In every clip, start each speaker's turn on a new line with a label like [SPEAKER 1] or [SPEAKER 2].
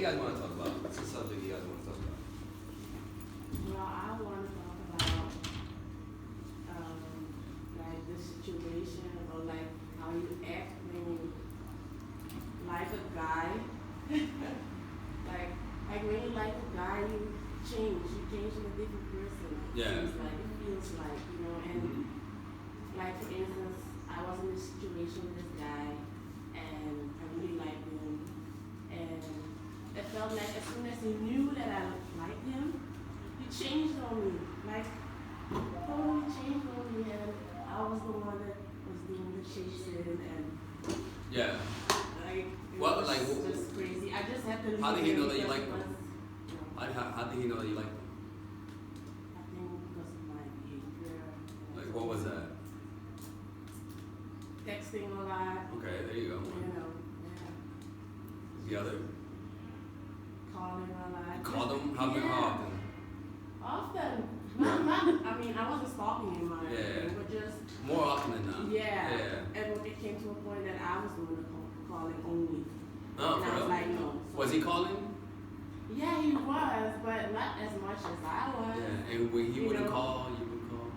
[SPEAKER 1] guys want to talk about? What's the subject you guys want to talk about?
[SPEAKER 2] Well, I want to talk about like the situation or like how you act when you like a guy. like when you like a guy, you change into a different person.
[SPEAKER 1] Yeah.
[SPEAKER 2] It feels like, you know, and like for instance, I was in a situation with this guy and I really liked him, and it felt like as soon as he knew that I liked him, he changed on me, like totally changed on me, and I was the one that was doing the chasing and
[SPEAKER 1] Yeah.
[SPEAKER 2] like it
[SPEAKER 1] Well,
[SPEAKER 2] was
[SPEAKER 1] like,
[SPEAKER 2] just crazy. I just had to leave
[SPEAKER 1] how did he
[SPEAKER 2] him
[SPEAKER 1] know that you
[SPEAKER 2] because
[SPEAKER 1] liked
[SPEAKER 2] it
[SPEAKER 1] him?
[SPEAKER 2] was, you know,
[SPEAKER 1] How did he know that you liked him?
[SPEAKER 2] I think because of my behavior.
[SPEAKER 1] Like, what was that?
[SPEAKER 2] Texting a lot.
[SPEAKER 1] Okay, there you go.
[SPEAKER 2] You know, yeah.
[SPEAKER 1] The other?
[SPEAKER 2] Calling a lot.
[SPEAKER 1] You called him? How
[SPEAKER 2] Yeah.
[SPEAKER 1] often?
[SPEAKER 2] Often. Not, I mean, I wasn't stalking him or
[SPEAKER 1] Yeah.
[SPEAKER 2] anything, but just,
[SPEAKER 1] More often than not.
[SPEAKER 2] yeah.
[SPEAKER 1] Yeah.
[SPEAKER 2] And when it came to a point that I was doing the calling only.
[SPEAKER 1] Oh,
[SPEAKER 2] And
[SPEAKER 1] for
[SPEAKER 2] I was
[SPEAKER 1] real?
[SPEAKER 2] like, no. So,
[SPEAKER 1] Was he calling?
[SPEAKER 2] yeah, he was, but not as much as I was.
[SPEAKER 1] Yeah. And when he
[SPEAKER 2] You
[SPEAKER 1] wouldn't
[SPEAKER 2] know.
[SPEAKER 1] call, you would call?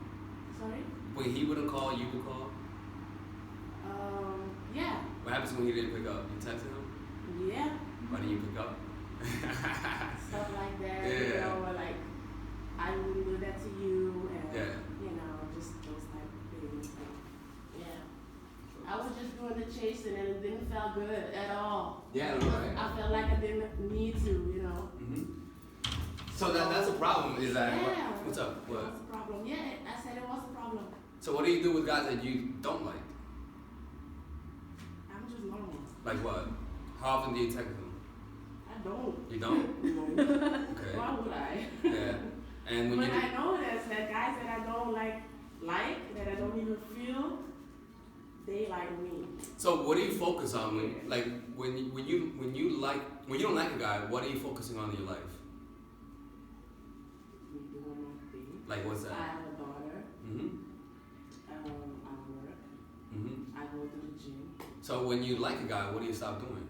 [SPEAKER 2] Sorry?
[SPEAKER 1] When he wouldn't call, you would call?
[SPEAKER 2] Yeah.
[SPEAKER 1] What happens when he didn't pick up? You texted him?
[SPEAKER 2] Yeah.
[SPEAKER 1] Why didn't you pick up?
[SPEAKER 2] Stuff like that.
[SPEAKER 1] Yeah.
[SPEAKER 2] You know, or like, I wouldn't do that to you, and,
[SPEAKER 1] Yeah.
[SPEAKER 2] you know, just those type of things. And, yeah. I was just doing the chasing and it didn't feel good at all.
[SPEAKER 1] Yeah, right.
[SPEAKER 2] I felt like I didn't need to, you know.
[SPEAKER 1] So that's a problem, is that,
[SPEAKER 2] Yeah.
[SPEAKER 1] what's up?
[SPEAKER 2] It
[SPEAKER 1] What?
[SPEAKER 2] was a problem. Yeah, I said it was a problem.
[SPEAKER 1] So what do you do with guys that you don't like?
[SPEAKER 2] I'm just normal.
[SPEAKER 1] Like what? How often do you text them?
[SPEAKER 2] I don't.
[SPEAKER 1] You don't?
[SPEAKER 2] No.
[SPEAKER 1] Okay.
[SPEAKER 2] Why would I?
[SPEAKER 1] Yeah. And when
[SPEAKER 2] But
[SPEAKER 1] you
[SPEAKER 2] I noticed that guys that I don't like, that I don't even feel, they like me.
[SPEAKER 1] so what do you focus on when you don't like a guy, what are you focusing on in your life?
[SPEAKER 2] Me doing my thing.
[SPEAKER 1] Like what's
[SPEAKER 2] I
[SPEAKER 1] that?
[SPEAKER 2] have a daughter.
[SPEAKER 1] Mhm.
[SPEAKER 2] I work.
[SPEAKER 1] Mhm.
[SPEAKER 2] I go to the gym.
[SPEAKER 1] So when you like a guy, what do you stop doing?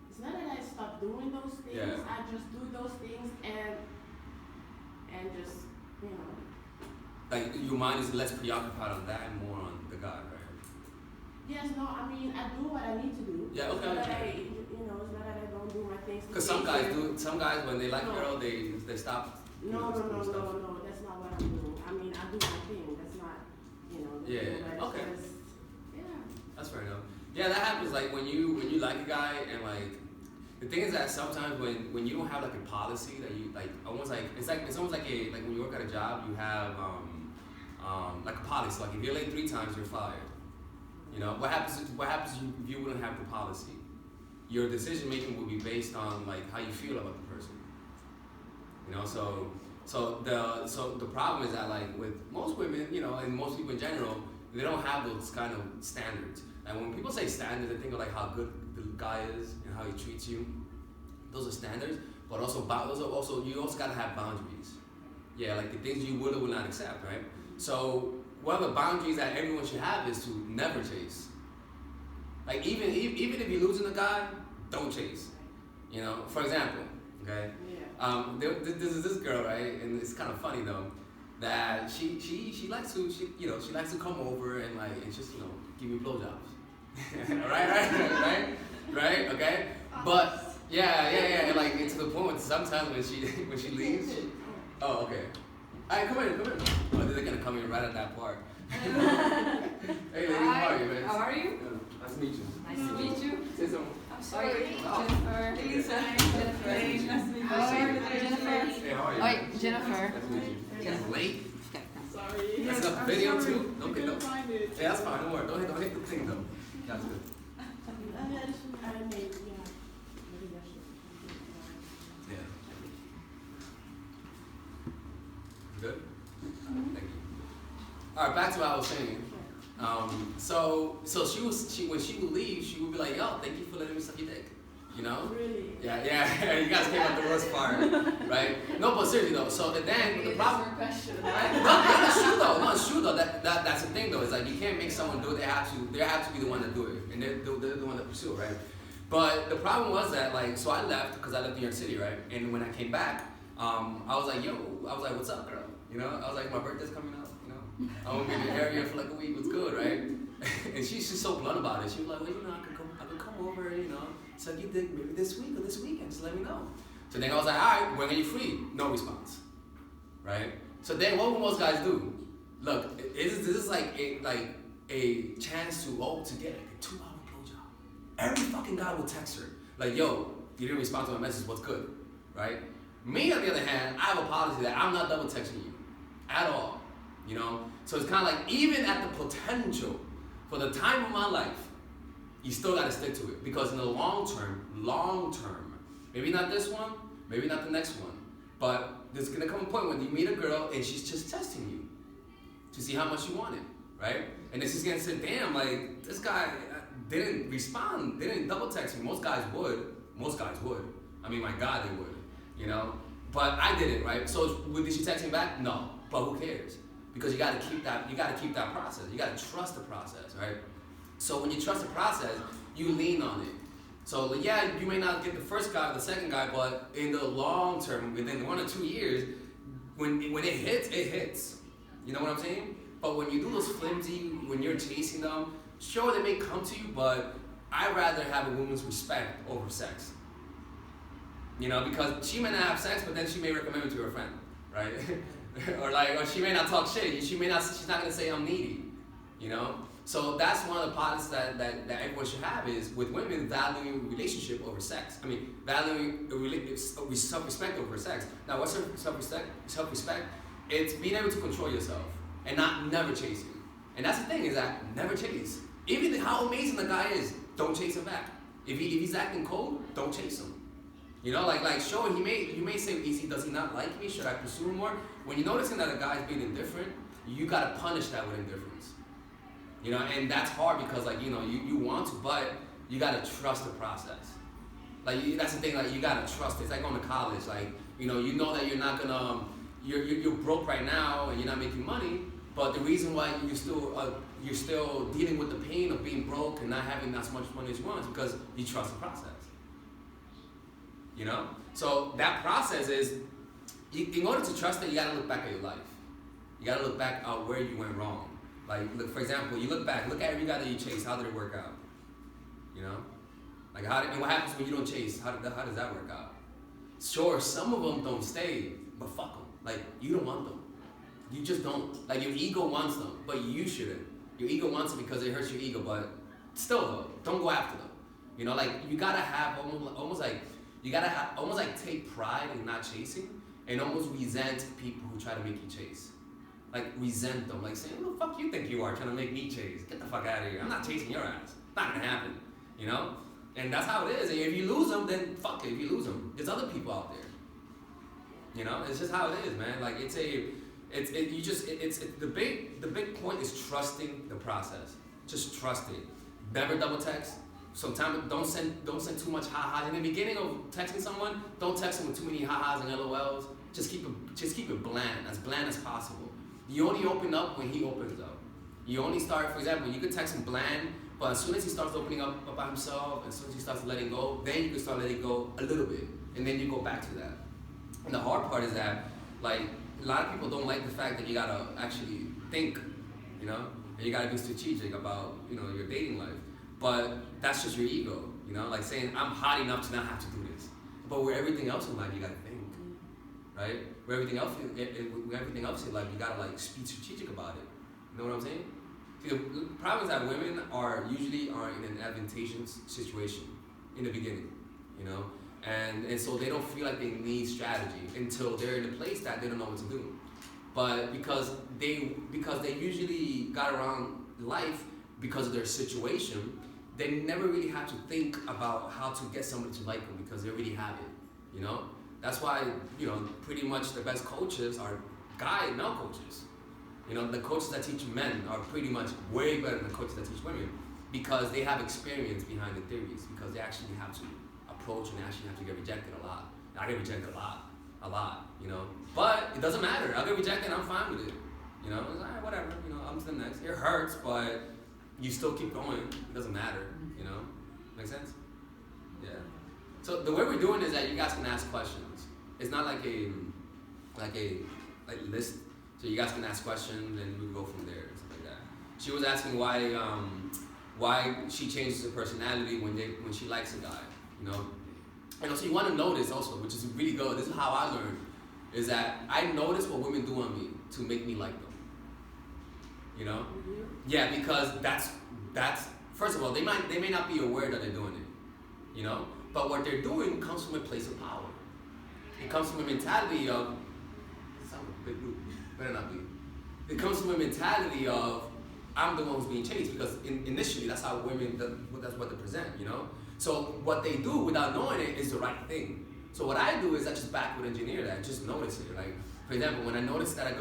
[SPEAKER 2] It's not that I stop doing those things.
[SPEAKER 1] Yeah.
[SPEAKER 2] I just do those things and just, you know.
[SPEAKER 1] Like your mind is less preoccupied on that and more on the guy, right?
[SPEAKER 2] Yes, no, I mean, I do what I need to do.
[SPEAKER 1] Yeah,
[SPEAKER 2] It's
[SPEAKER 1] okay,
[SPEAKER 2] not that
[SPEAKER 1] okay.
[SPEAKER 2] it's not that I don't do my things.
[SPEAKER 1] Because some guys when they like a girl, they stop.
[SPEAKER 2] No,
[SPEAKER 1] doing
[SPEAKER 2] no,
[SPEAKER 1] stuff.
[SPEAKER 2] that's not what I'm doing. I mean, I do my thing. That's not, you know.
[SPEAKER 1] Yeah,
[SPEAKER 2] but
[SPEAKER 1] okay.
[SPEAKER 2] it's just, yeah.
[SPEAKER 1] That's fair enough. Yeah, that happens like when you like a guy and like the thing is that sometimes when you don't have like a policy that you like almost like it's almost like when you work at a job you have like a policy, like if you're late 3 times you're fired. You know what happens if you wouldn't have the policy? Your decision making would be based on like how you feel about the person. You know, so the problem is that like with most women, you know, and most people in general, they don't have those kind of standards. And when people say standards, they think of like how good the guy is and how he treats you. Those are standards, but also you also gotta have boundaries. Yeah, like the things you would or would not accept, right? So one of the boundaries that everyone should have is to never chase. Like even if you're losing a guy, don't chase. You know, for example, okay.
[SPEAKER 2] Yeah.
[SPEAKER 1] This is this girl, right? And it's kind of funny though, that she likes to come over and like and just give me blowjobs. right, okay. But yeah, and like to the point where sometimes when she leaves, oh okay. Alright, come in. Oh, they're gonna come in right at that part. Hey ladies, how are you, man?
[SPEAKER 3] How are you?
[SPEAKER 1] Yeah, nice to meet you.
[SPEAKER 3] Nice to meet you.
[SPEAKER 1] Say something.
[SPEAKER 3] I'm sorry.
[SPEAKER 1] Oh.
[SPEAKER 3] Jennifer. Lisa. Jennifer.
[SPEAKER 1] Nice to meet you.
[SPEAKER 3] Nice to meet you. Jennifer.
[SPEAKER 1] Hey, how are you?
[SPEAKER 3] Oi, Jennifer.
[SPEAKER 1] Nice to meet you.
[SPEAKER 3] Jennifer.
[SPEAKER 1] Late.
[SPEAKER 2] Sorry.
[SPEAKER 1] That's a video too. Don't get
[SPEAKER 2] Couldn't find it.
[SPEAKER 1] Yeah, that's fine. Don't worry. Don't hit the thing though. That's good.
[SPEAKER 2] I made, yeah. Maybe I should.
[SPEAKER 1] Yeah. Good? Thank you. Alright, back to what I was saying. So she when she would leave, she would be like, yo, thank you for letting me suck your dick. You know?
[SPEAKER 2] Really?
[SPEAKER 1] Yeah, you guys came at the worst part, right? No, but seriously though, so then the problem. No, it's true though. That's the thing though. It's like you can't make someone do it. They have to be the one to do it, and they're the one to pursue it, right? But the problem was that like, so I left because I lived in New York City, right? And when I came back, I was like, what's up, girl? You know, I was like, my birthday's coming up. You know, I'm gonna be in the area for like a week. What's good, right? And she's just so blunt about it. She was like, well, you know, I could come over, you know, so you think maybe this week or this weekend, just let me know. So then I was like, all right, when are you free? No response, right? So then what will most guys do? Look, this is like a chance to get a 2-hour blowjob. Every fucking guy will text her like, yo, you didn't respond to my message, what's good, right? Me on the other hand, I have a policy that I'm not double texting you at all, you know? So it's kind of like, even at the potential for the time of my life, you still got to stick to it, because in the long term, maybe not this one, maybe not the next one, but there's gonna come a point when you meet a girl and she's just testing you to see how much you want it, right? And then she's gonna say, damn, like, this guy didn't respond, didn't double text me. Most guys would. I mean, my God, they would, you know? But I didn't, right? So did she text me back? No, but who cares? Because you gotta keep that process. You gotta trust the process, right? So when you trust the process, you lean on it. So yeah, you may not get the first guy or the second guy, but in the long term, within 1 or 2 years, when it hits, it hits. You know what I'm saying? But when you do those flimsy, when you're chasing them, sure, they may come to you, but I'd rather have a woman's respect over sex. You know, because she may not have sex, but then she may recommend it to her friend, right? or she may not talk shit. She's not gonna say I'm needy, you know? So that's one of the policies that everyone should have, is with women valuing relationship over sex. I mean, valuing self-respect over sex. Now, what's self-respect? Self-respect, it's being able to control yourself and never chasing. And that's the thing, is that never chase. Even how amazing the guy is, don't chase him back. If he's acting cold, don't chase him. You know, like sure, you may say, does he not like me? Should I pursue him more? When you're noticing that a guy's being indifferent, you gotta punish that with indifference. You know, and that's hard because, like, you know, you want to, but you gotta trust the process. Like, that's the thing, like, you gotta trust it. It's like going to college. Like, you know that you're not gonna, you're broke right now and you're not making money, but the reason why you're still dealing with the pain of being broke and not having as much money as you want is because you trust the process. You know? So that process is, in order to trust it, you gotta look back at your life. You gotta look back at where you went wrong. Like, look, for example, you look back, look at every guy that you chase, how did it work out? You know? Like, and what happens when you don't chase? How does that work out? Sure, some of them don't stay, but fuck them. Like, you don't want them. You just don't. Like, your ego wants them, but you shouldn't. Your ego wants them because it hurts your ego, but still though, don't go after them. You know, like, you gotta have almost like take pride in not chasing and almost resent people who try to make you chase. Like, resent them, like saying, who the fuck you think you are trying to make me chase? Get the fuck out of here. I'm not chasing your ass. It's not gonna happen, you know? And that's how it is. And if you lose them, then fuck it, if you lose them. There's other people out there. You know, it's just how it is, man. Like, the big point is trusting the process. Just trust it. Never double text. Sometimes don't send too much ha-has. In the beginning of texting someone, don't text them with too many ha-has and LOLs. Just keep it bland as possible. You only open up when he opens up. You only start, for example, you could text him bland, but as soon as he starts opening up about himself, as soon as he starts letting go, then you can start letting go a little bit, and then you go back to that. And the hard part is that, like, a lot of people don't like the fact that you gotta actually think, you know, and you gotta be strategic about, you know, your dating life. But that's just your ego, you know, like saying, I'm hot enough to not have to do this. But with everything else in life, you gotta think, right? With everything else in life, you gotta, like, be strategic about it. You know what I'm saying? See, the problem is that women are usually in an advantageous situation in the beginning, you know? And so they don't feel like they need strategy until they're in a place that they don't know what to do. But because they usually got around life because of their situation, they never really have to think about how to get somebody to like them because they already have it, you know? That's why, you know, pretty much the best coaches are male coaches. You know, the coaches that teach men are pretty much way better than the coaches that teach women because they have experience behind the theories, because they actually have to approach and actually have to get rejected a lot. I get rejected a lot, you know? But it doesn't matter. I'll get rejected, I'm fine with it. You know, it's like, whatever, you know, I'm to the next. It hurts, but you still keep going. It doesn't matter, you know? Make sense? Yeah. So the way we're doing is that you guys can ask questions. It's not like a list. So you guys can ask questions and we can go from there and stuff like that. She was asking why she changes her personality when she likes a guy, you know. And also you want to notice also, which is really good. This is how I learned, is that I notice what women do on me to make me like them. You know?
[SPEAKER 2] Mm-hmm.
[SPEAKER 1] Yeah, because that's first of all, they may not be aware that they're doing it. You know? But what they're doing comes from a place of power. It comes from a mentality of better not be. It comes from a mentality of I'm the one who's being chased, because initially that's how women, that's what they present, you know? So what they do without knowing it is the right thing. So what I do is I just backward engineer that, just notice it. Like, for example, when I notice that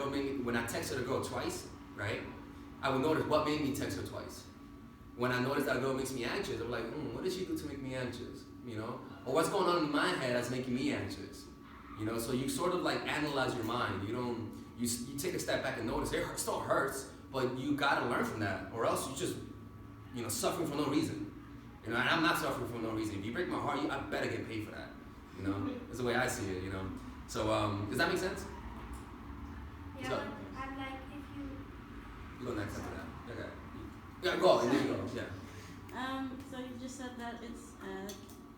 [SPEAKER 1] when I texted a girl twice, right? I would notice what made me text her twice. When I notice that a girl makes me anxious, I'm like, what did she do to make me anxious? You know? Or what's going on in my head that's making me anxious? You know, so you sort of like analyze your mind. You take a step back and notice it still hurts, but you gotta learn from that, or else you just, suffering for no reason. You know, and I'm not suffering for no reason. If you break my heart, I better get paid for that. You know, that's the way I see it. You know, so does that make sense?
[SPEAKER 4] Yeah, but I'm like, if you.
[SPEAKER 1] You go next after that. Okay. Yeah, go. And then you go. Yeah.
[SPEAKER 5] So you just said that it's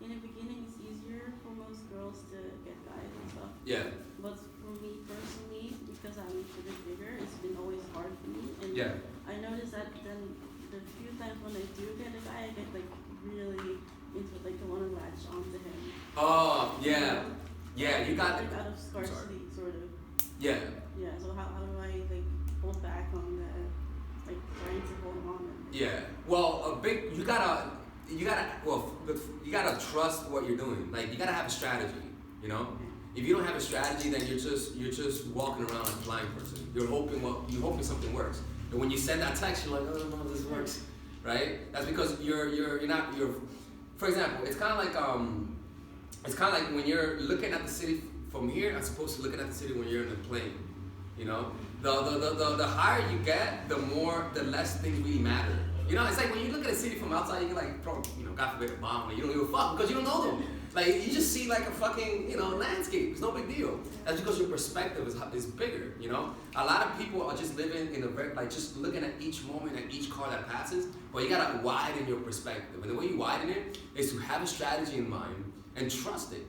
[SPEAKER 5] in the beginning it's easier for most girls to get guys and stuff.
[SPEAKER 1] Yeah.
[SPEAKER 5] But for me personally, because I'm a bit bigger, it's been always hard for me. And
[SPEAKER 1] Yeah.
[SPEAKER 5] I noticed that then the few times when I do get a guy, I get like really into it, like I want to latch onto him.
[SPEAKER 1] Oh, yeah.
[SPEAKER 5] You know?
[SPEAKER 1] Yeah, you got
[SPEAKER 5] like out of scarcity, sort of.
[SPEAKER 1] Yeah.
[SPEAKER 5] Yeah. So how do I like hold back on the like trying to hold on?
[SPEAKER 1] Yeah. Well, you gotta trust what you're doing. Like, you gotta have a strategy, you know? If you don't have a strategy, then you're just walking around like a blind person. You're hoping something works. And when you send that text, you're like, oh no, this works. Right? That's because you're not for example, it's kinda like when you're looking at the city from here as opposed to looking at the city when you're in a plane. You know? The higher you get, the less things really matter. You know, it's like when you look at a city from outside, you can like throw, God forbid, a bomb, and you don't give a fuck because you don't know them. Like, you just see like a fucking, landscape. It's no big deal. That's because your perspective is bigger, you know? A lot of people are just living in just looking at each moment and each car that passes, but you gotta widen your perspective. And the way you widen it is to have a strategy in mind and trust it.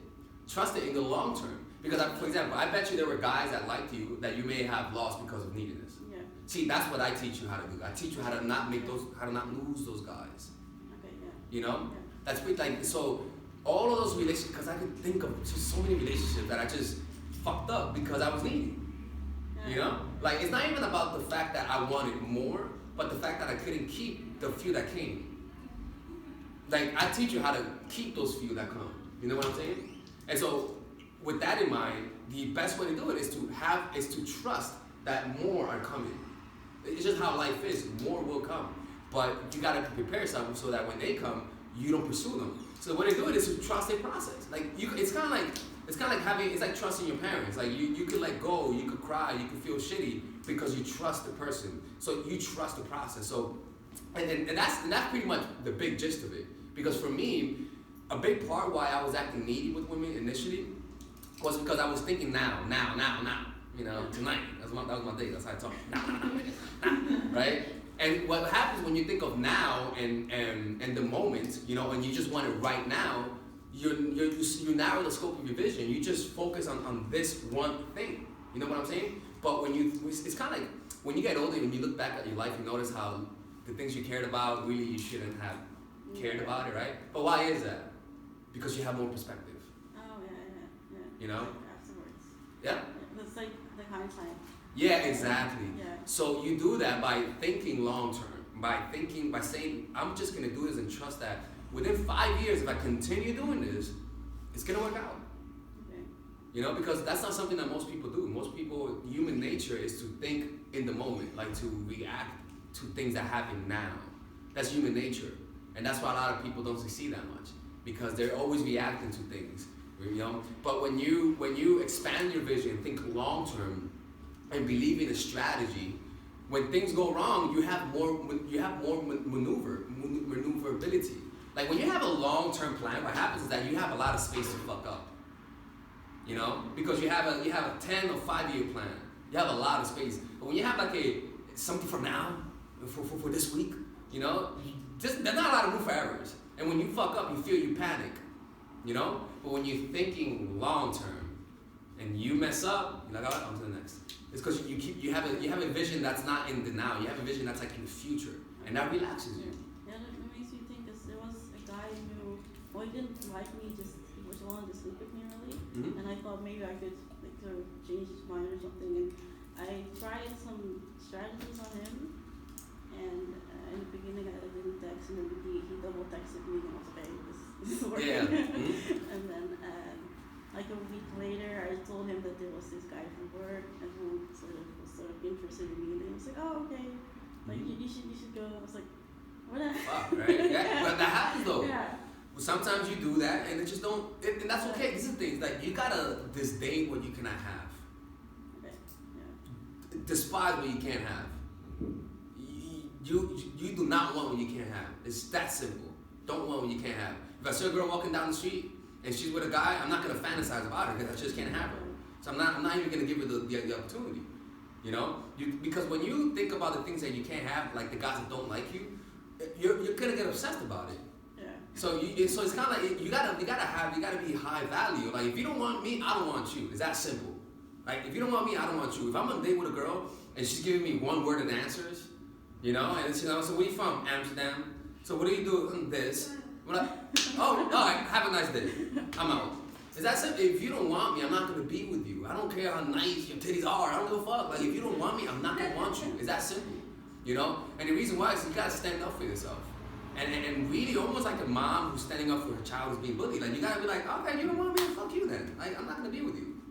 [SPEAKER 1] Trust it in the long term. Because, for example, I bet you there were guys that liked you that you may have lost because of neediness.
[SPEAKER 5] Yeah.
[SPEAKER 1] See, that's what I teach you how to do. I teach you how to not lose those guys.
[SPEAKER 5] Okay. Yeah.
[SPEAKER 1] You know?
[SPEAKER 5] Yeah.
[SPEAKER 1] That's like, so all of those relationships, because I could think of just so many relationships that I just fucked up because I was needy. You know? Like, it's not even about the fact that I wanted more, but the fact that I couldn't keep the few that came. Like, I teach you how to keep those few that come. You know what I'm saying? And so, with that in mind, the best way to do it is to trust that more are coming. It's just how life is. More will come. But you gotta prepare yourself so that when they come, you don't pursue them. So the way to do it is to trust their process. Like, it's like trusting your parents. Like, you could let go, you could cry, you could feel shitty because you trust the person. So you trust the process. So and that's pretty much the big gist of it. Because for me, a big part why I was acting needy with women initially was because I was thinking now, tonight. That was my day. That's how I talk. Now, right? And what happens when you think of now and the moment, and you just want it right now, you narrow the scope of your vision. You just focus on this one thing. You know what I'm saying? But it's kind of like when you get older and you look back at your life, you notice how the things you cared about, really you shouldn't have cared about it, right? But why is that? Because you have more perspective.
[SPEAKER 5] Oh yeah.
[SPEAKER 1] You know?
[SPEAKER 5] Like afterwards.
[SPEAKER 1] Yeah?
[SPEAKER 5] It's like the hindsight.
[SPEAKER 1] Yeah, exactly.
[SPEAKER 5] Yeah.
[SPEAKER 1] So you do that by thinking long term, by saying, I'm just gonna do this and trust that within 5 years, if I continue doing this, it's gonna work out.
[SPEAKER 5] Okay.
[SPEAKER 1] Because that's not something that most people do. Most people, human nature is to think in the moment, like to react to things that happen now. That's human nature. And that's why a lot of people don't succeed that much, because they're always reacting to things. But when you expand your vision, think long term, and believe in a strategy, when things go wrong, you have more maneuverability. Like when you have a long-term plan, what happens is that you have a lot of space to fuck up. You know, because you have a 10 or 5-year plan. You have a lot of space. But when you have like something for now, for this week, you know, there's not a lot of room for errors. And when you fuck up, you feel you panic. You know, but when you're thinking long-term and you mess up, you're like, all right, on to the next. It's because you have a vision that's not in the now. You have a vision that's like in the future, and that relaxes you.
[SPEAKER 5] Yeah, that makes you think. Cause there was a guy who, well, he didn't like me. Just he was wanting to sleep with me early,
[SPEAKER 1] Mm-hmm.
[SPEAKER 5] and I thought maybe I could like sort of change his mind or something. And I tried some strategies on him, and in the beginning I didn't text him, and he double texted me, and I was like, okay, this is working.
[SPEAKER 1] Yeah. Mm-hmm.
[SPEAKER 5] And then like a week later, I told him that there was this guy from work and who was sort of interested in me, and he was like, oh, okay, like you should go. I was like, what the
[SPEAKER 1] Fuck, right? Yeah, but that happens though.
[SPEAKER 5] Yeah.
[SPEAKER 1] Sometimes you do that, and it just don't, and that's okay. These are things like you gotta disdain what you cannot have,
[SPEAKER 5] Okay. Yeah.
[SPEAKER 1] despise what you can't have. You do not want what you can't have. It's that simple. Don't want what you can't have. If I see a girl walking down the street and she's with a guy, I'm not gonna fantasize about her because I just can't have her. So I'm not even gonna give her the opportunity. You know, because when you think about the things that you can't have, like the guys that don't like you, you're gonna get obsessed about it.
[SPEAKER 5] Yeah.
[SPEAKER 1] So it's kind of like you gotta be high value. Like if you don't want me, I don't want you. It's that simple. Like if you don't want me, I don't want you. If I'm on a date with a girl and she's giving me one-worded answers, you know, and it's, you know, so where you from? Amsterdam. So what do you do? This. What? Oh, all right. Have a nice day. I'm out. Is that simple? If you don't want me, I'm not gonna be with you. I don't care how nice your titties are. I don't give a fuck. Like if you don't want me, I'm not gonna want you. It's that simple. You know? And the reason why is you gotta stand up for yourself. And really almost like a mom who's standing up for her child who's being bullied. Like you gotta be like, okay, you don't want me, fuck you then. Like I'm not gonna be with you.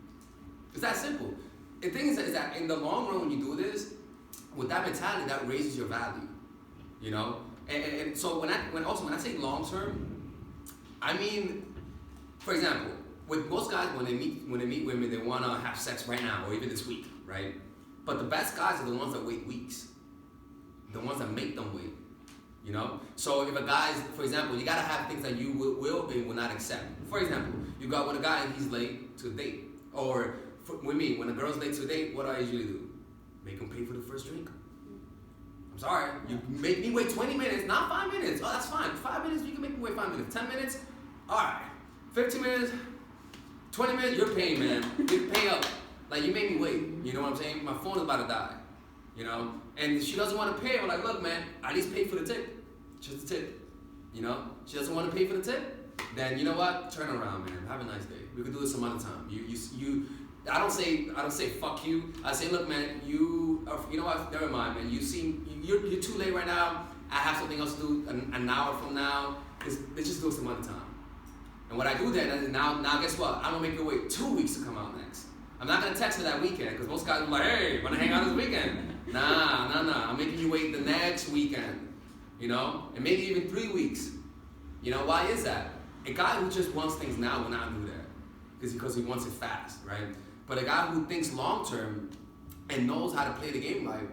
[SPEAKER 1] It's that simple. The thing is that in the long run when you do this, with that mentality, that raises your value. You know? And so when I say long term, I mean, for example, with most guys when they meet women, they wanna have sex right now or even this week, right? But the best guys are the ones that wait weeks. The ones that make them wait. You know? So if a guy's, for example, you gotta have things that you will and will not accept. For example, you got with a guy and he's late to a date. Or with me, when a girl's late to a date, what do I usually do? Make him pay for the first drink. I'm sorry, you make me wait 20 minutes, not 5 minutes. Oh, that's fine. 5 minutes, you can make me wait 5 minutes. 10 minutes, all right. 15 minutes, 20 minutes, you're paying, man. You pay up. Like, you made me wait. You know what I'm saying? My phone is about to die. You know? And she doesn't want to pay. I'm like, look, man, at least pay for the tip. Just the tip. You know? She doesn't want to pay for the tip. Then, you know what? Turn around, man. Have a nice day. We can do this some other time. I don't say fuck you. I say, look, man, you know what? Never mind, man. You're too late right now. I have something else to do an hour from now. Let's just do it some other time. And what I do then, now guess what? I'm gonna make her wait 2 weeks to come out next. I'm not gonna text her that weekend because most guys are like, hey, wanna hang out this weekend? Nah. I'm making you wait the next weekend. You know? And maybe even 3 weeks. You know, why is that? A guy who just wants things now will not do that. Because he wants it fast, right? But a guy who thinks long term and knows how to play the game right,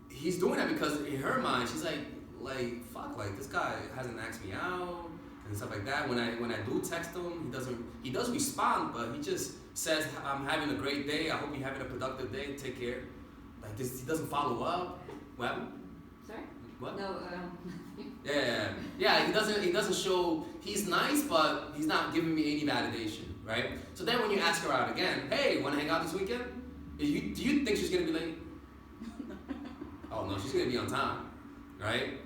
[SPEAKER 1] he's doing that because in her mind, she's like, fuck, like this guy hasn't asked me out and stuff like that. When I do text him, he does respond, but he just says, I'm having a great day. I hope you're having a productive day. Take care. Like this, he doesn't follow up. What happened?
[SPEAKER 3] Sorry?
[SPEAKER 1] What?
[SPEAKER 3] No,
[SPEAKER 1] Yeah. He doesn't show. He's nice, but he's not giving me any validation, right? So then when you ask her out again, hey, want to hang out this weekend? Do you think she's gonna be late? Oh no, she's gonna be on time, right?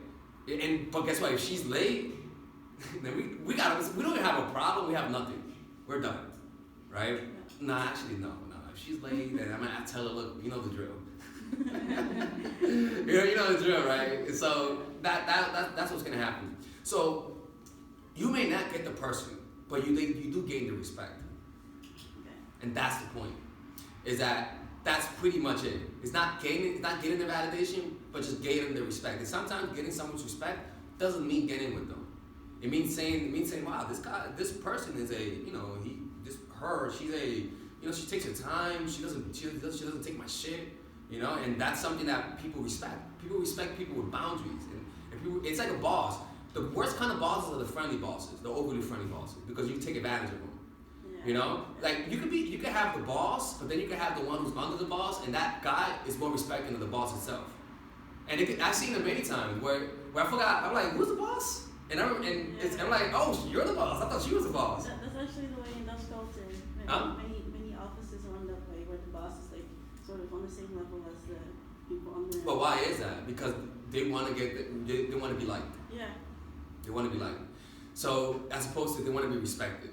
[SPEAKER 1] But guess what? If she's late, then we don't even have a problem. We have nothing. We're done, right? Nah, actually no. If she's late, then I'm gonna tell her, look, you know the drill. you know the drill, right? So that's what's gonna happen. So you may not get the person, but you do gain the respect, and that's the point. Is that's pretty much it. It's not getting the validation, but just gaining the respect. And sometimes getting someone's respect doesn't mean getting with them. It means saying, wow, this person is she's she takes her time. She doesn't take my shit. You know, and that's something that people respect. People respect people with boundaries, and people, it's like a boss. The worst kind of bosses are the friendly bosses, the overly friendly bosses, because you take advantage of them.
[SPEAKER 5] Yeah.
[SPEAKER 1] You know, like you could have the boss, but then you could have the one who's under the boss, and that guy is more respecting of the boss itself. And I've seen it many times where I forgot. I'm like, who's the boss? And I'm like, oh, you're the boss. I thought she was the boss.
[SPEAKER 5] That's actually the way in Dutch culture.
[SPEAKER 1] Huh?
[SPEAKER 5] Many offices run that way, where the boss is like sort of on the same level as the people on the.
[SPEAKER 1] But why is that? Because they want to they want to be liked.
[SPEAKER 5] Yeah.
[SPEAKER 1] They want to be liked. So as opposed to they want to be respected.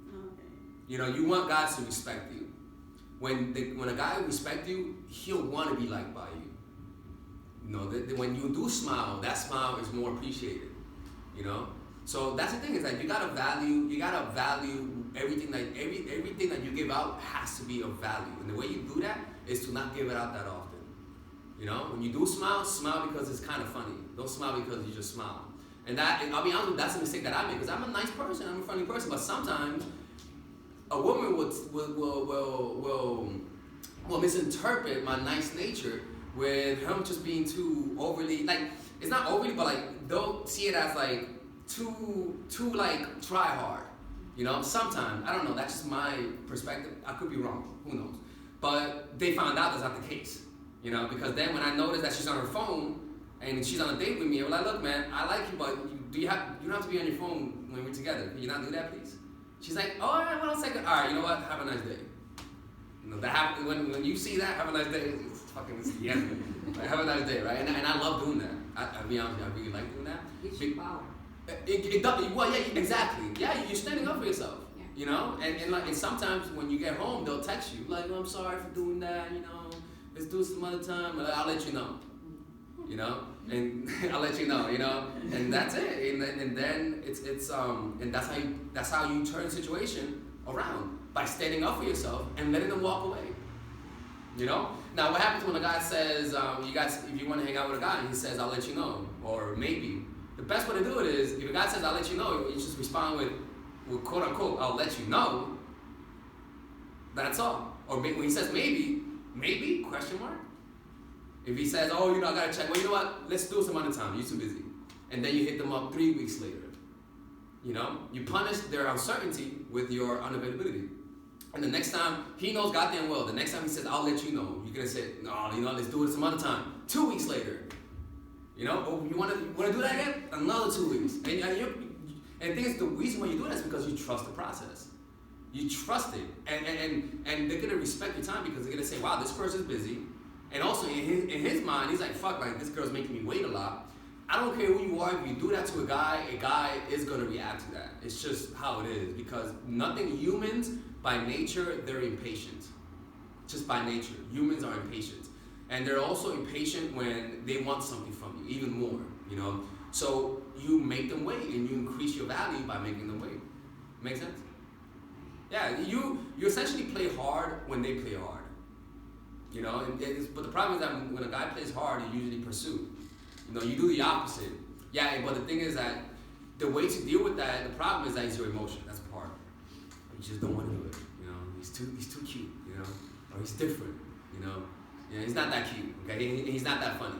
[SPEAKER 5] Okay.
[SPEAKER 1] You know, you want guys to respect you. When a guy respects you, he'll want to be liked by you. You know, when you do smile, that smile is more appreciated. You know, so that's the thing is that you gotta value everything that you give out has to be of value, and the way you do that is to not give it out that often. You know, when you do smile because it's kind of funny. Don't smile because you just smile. And I'll be honest with you, that's a mistake that I make because I'm a nice person, I'm a friendly person, but sometimes a woman will misinterpret my nice nature with him just being too overly, like, it's not overly, but like they'll see it as like too like try hard. You know, sometimes, I don't know, that's just my perspective. I could be wrong, who knows? But they found out that's not the case. You know, because then when I noticed that she's on her phone and she's on a date with me, I'm like, look man, I like you, but you don't have to be on your phone when we're together. Can you not do that, please? She's like, oh, all right, well, I'll take it. All right, you know what? Have a nice day. You know, that happens when you see that, have a nice day. It's the end. Like, have a nice day, right? And I love doing that. I'll be honest, I really like doing that.
[SPEAKER 3] It's your power.
[SPEAKER 1] It does. Well, yeah, exactly. Yeah, you're standing up for yourself.
[SPEAKER 3] Yeah.
[SPEAKER 1] You know, and sometimes when you get home, they'll text you like, oh, I'm sorry for doing that. You know, let's do it some other time. I'll let you know. You know, and I'll let you know. You know, and that's it. And then and that's how you turn the situation around by standing up for yourself and letting them walk away. You know. Now, what happens when a guy says, you guys, if you want to hang out with a guy, and he says, I'll let you know, or maybe. The best way to do it is, if a guy says, I'll let you know, you just respond with quote unquote, I'll let you know. That's all. Or when he says maybe, question mark. If he says, oh, I gotta check, well, you know what, let's do it some other time, you're too busy. And then you hit them up 3 weeks later. You know, you punish their uncertainty with your unavailability. And the next time, he knows goddamn well, the next time he says, I'll let you know, you're gonna say, no, let's do it some other time. 2 weeks later. You know, oh, you wanna do that again? Another 2 weeks. And the thing is, the reason why you do that is because you trust the process. You trust it. And they're gonna respect your time because they're gonna say, wow, this person's busy. And also in his mind, he's like, fuck, like this girl's making me wait a lot. I don't care who you are, if you do that to a guy is gonna react to that. It's just how it is. Because humans, by nature, they're impatient. Just by nature. Humans are impatient. And they're also impatient when they want something from you, even more, you know? So you make them wait and you increase your value by making them wait. Make sense? Yeah, you essentially play hard when they play hard. You know, but the problem is that when a guy plays hard, you usually pursue. You know, you do the opposite. Yeah, but the thing is that the way to deal with that, the problem is that it's your emotion. That's part. You just don't want to do it. You know, he's too cute. You know, or he's different. You know, he's not that cute. Okay, he's not that funny.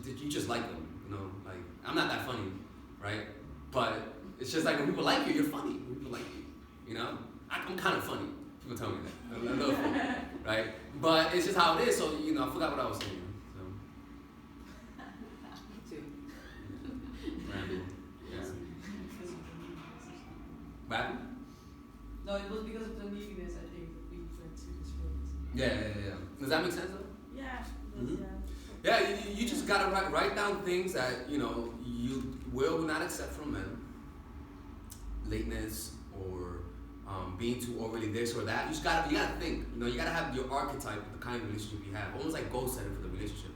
[SPEAKER 1] You just like him. You know, like I'm not that funny, right? But it's just like when people like you, you're funny. When people like you, you know, I'm kind of funny. People tell me that. I'm a little funny, right? But it's just how it is. So I forgot what I was saying. So.
[SPEAKER 3] Me too.
[SPEAKER 1] Ramble. Yeah. What happened?
[SPEAKER 3] No, it was because of the neediness, I think, that we went to this road.
[SPEAKER 1] Yeah. Does that make sense though?
[SPEAKER 5] Yeah.
[SPEAKER 1] Mm-hmm.
[SPEAKER 5] Yeah.
[SPEAKER 1] Yeah, you just gotta write down things that you will not accept from men. Lateness or being too overly this or that. You gotta think. You gotta have your archetype of the kind of relationship you have, almost like goal setting for the relationship.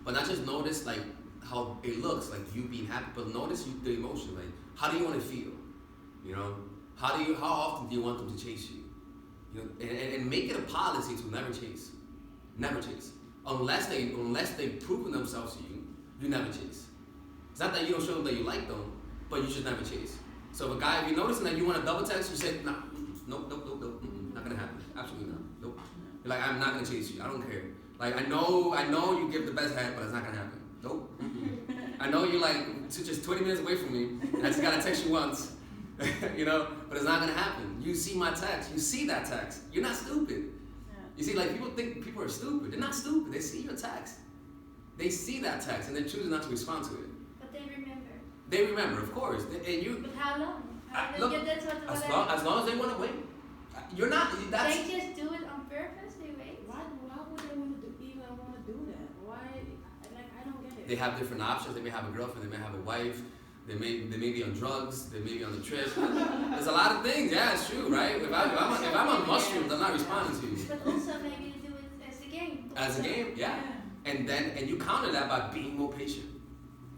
[SPEAKER 1] But not just notice like how it looks, like you being happy, but notice the emotion. Like how do you want to feel? How often do you want them to chase you? And make it a policy to never chase. Never chase. Unless they've proven themselves to you, you never chase. It's not that you don't show them that you like them, but you should never chase. So if a guy, if you're noticing that you want to double text, you say, nah, nope, not gonna happen. Absolutely not. Nope. You're like, I'm not gonna chase you. I don't care. Like I know you give the best head, but it's not gonna happen. Nope. I know you're like just 20 minutes away from me, and I just gotta text you once, you know. But it's not gonna happen. You see my text. You see that text. You're not stupid.
[SPEAKER 5] Yeah.
[SPEAKER 1] You see, like people think people are stupid. They're not stupid. They see your text. They see that text, and they're choosing not to respond to it.
[SPEAKER 4] But they remember.
[SPEAKER 1] They remember, of course, and you.
[SPEAKER 4] But how long?
[SPEAKER 1] Look,
[SPEAKER 4] Yeah, that's what
[SPEAKER 1] as long as they want to wait. You're not. That's.
[SPEAKER 4] They just do it on purpose. They wait.
[SPEAKER 2] Why would they want to even want to do that? Why? Like, I don't get it.
[SPEAKER 1] They have different options. They may have a girlfriend. They may have a wife. They may be on drugs. They may be on the trip. There's a lot of things. Yeah, it's true, right? If I'm on mushrooms, I'm not responding to you.
[SPEAKER 4] But also maybe they do it as a game.
[SPEAKER 1] As a game, yeah. And you counter that by being more patient.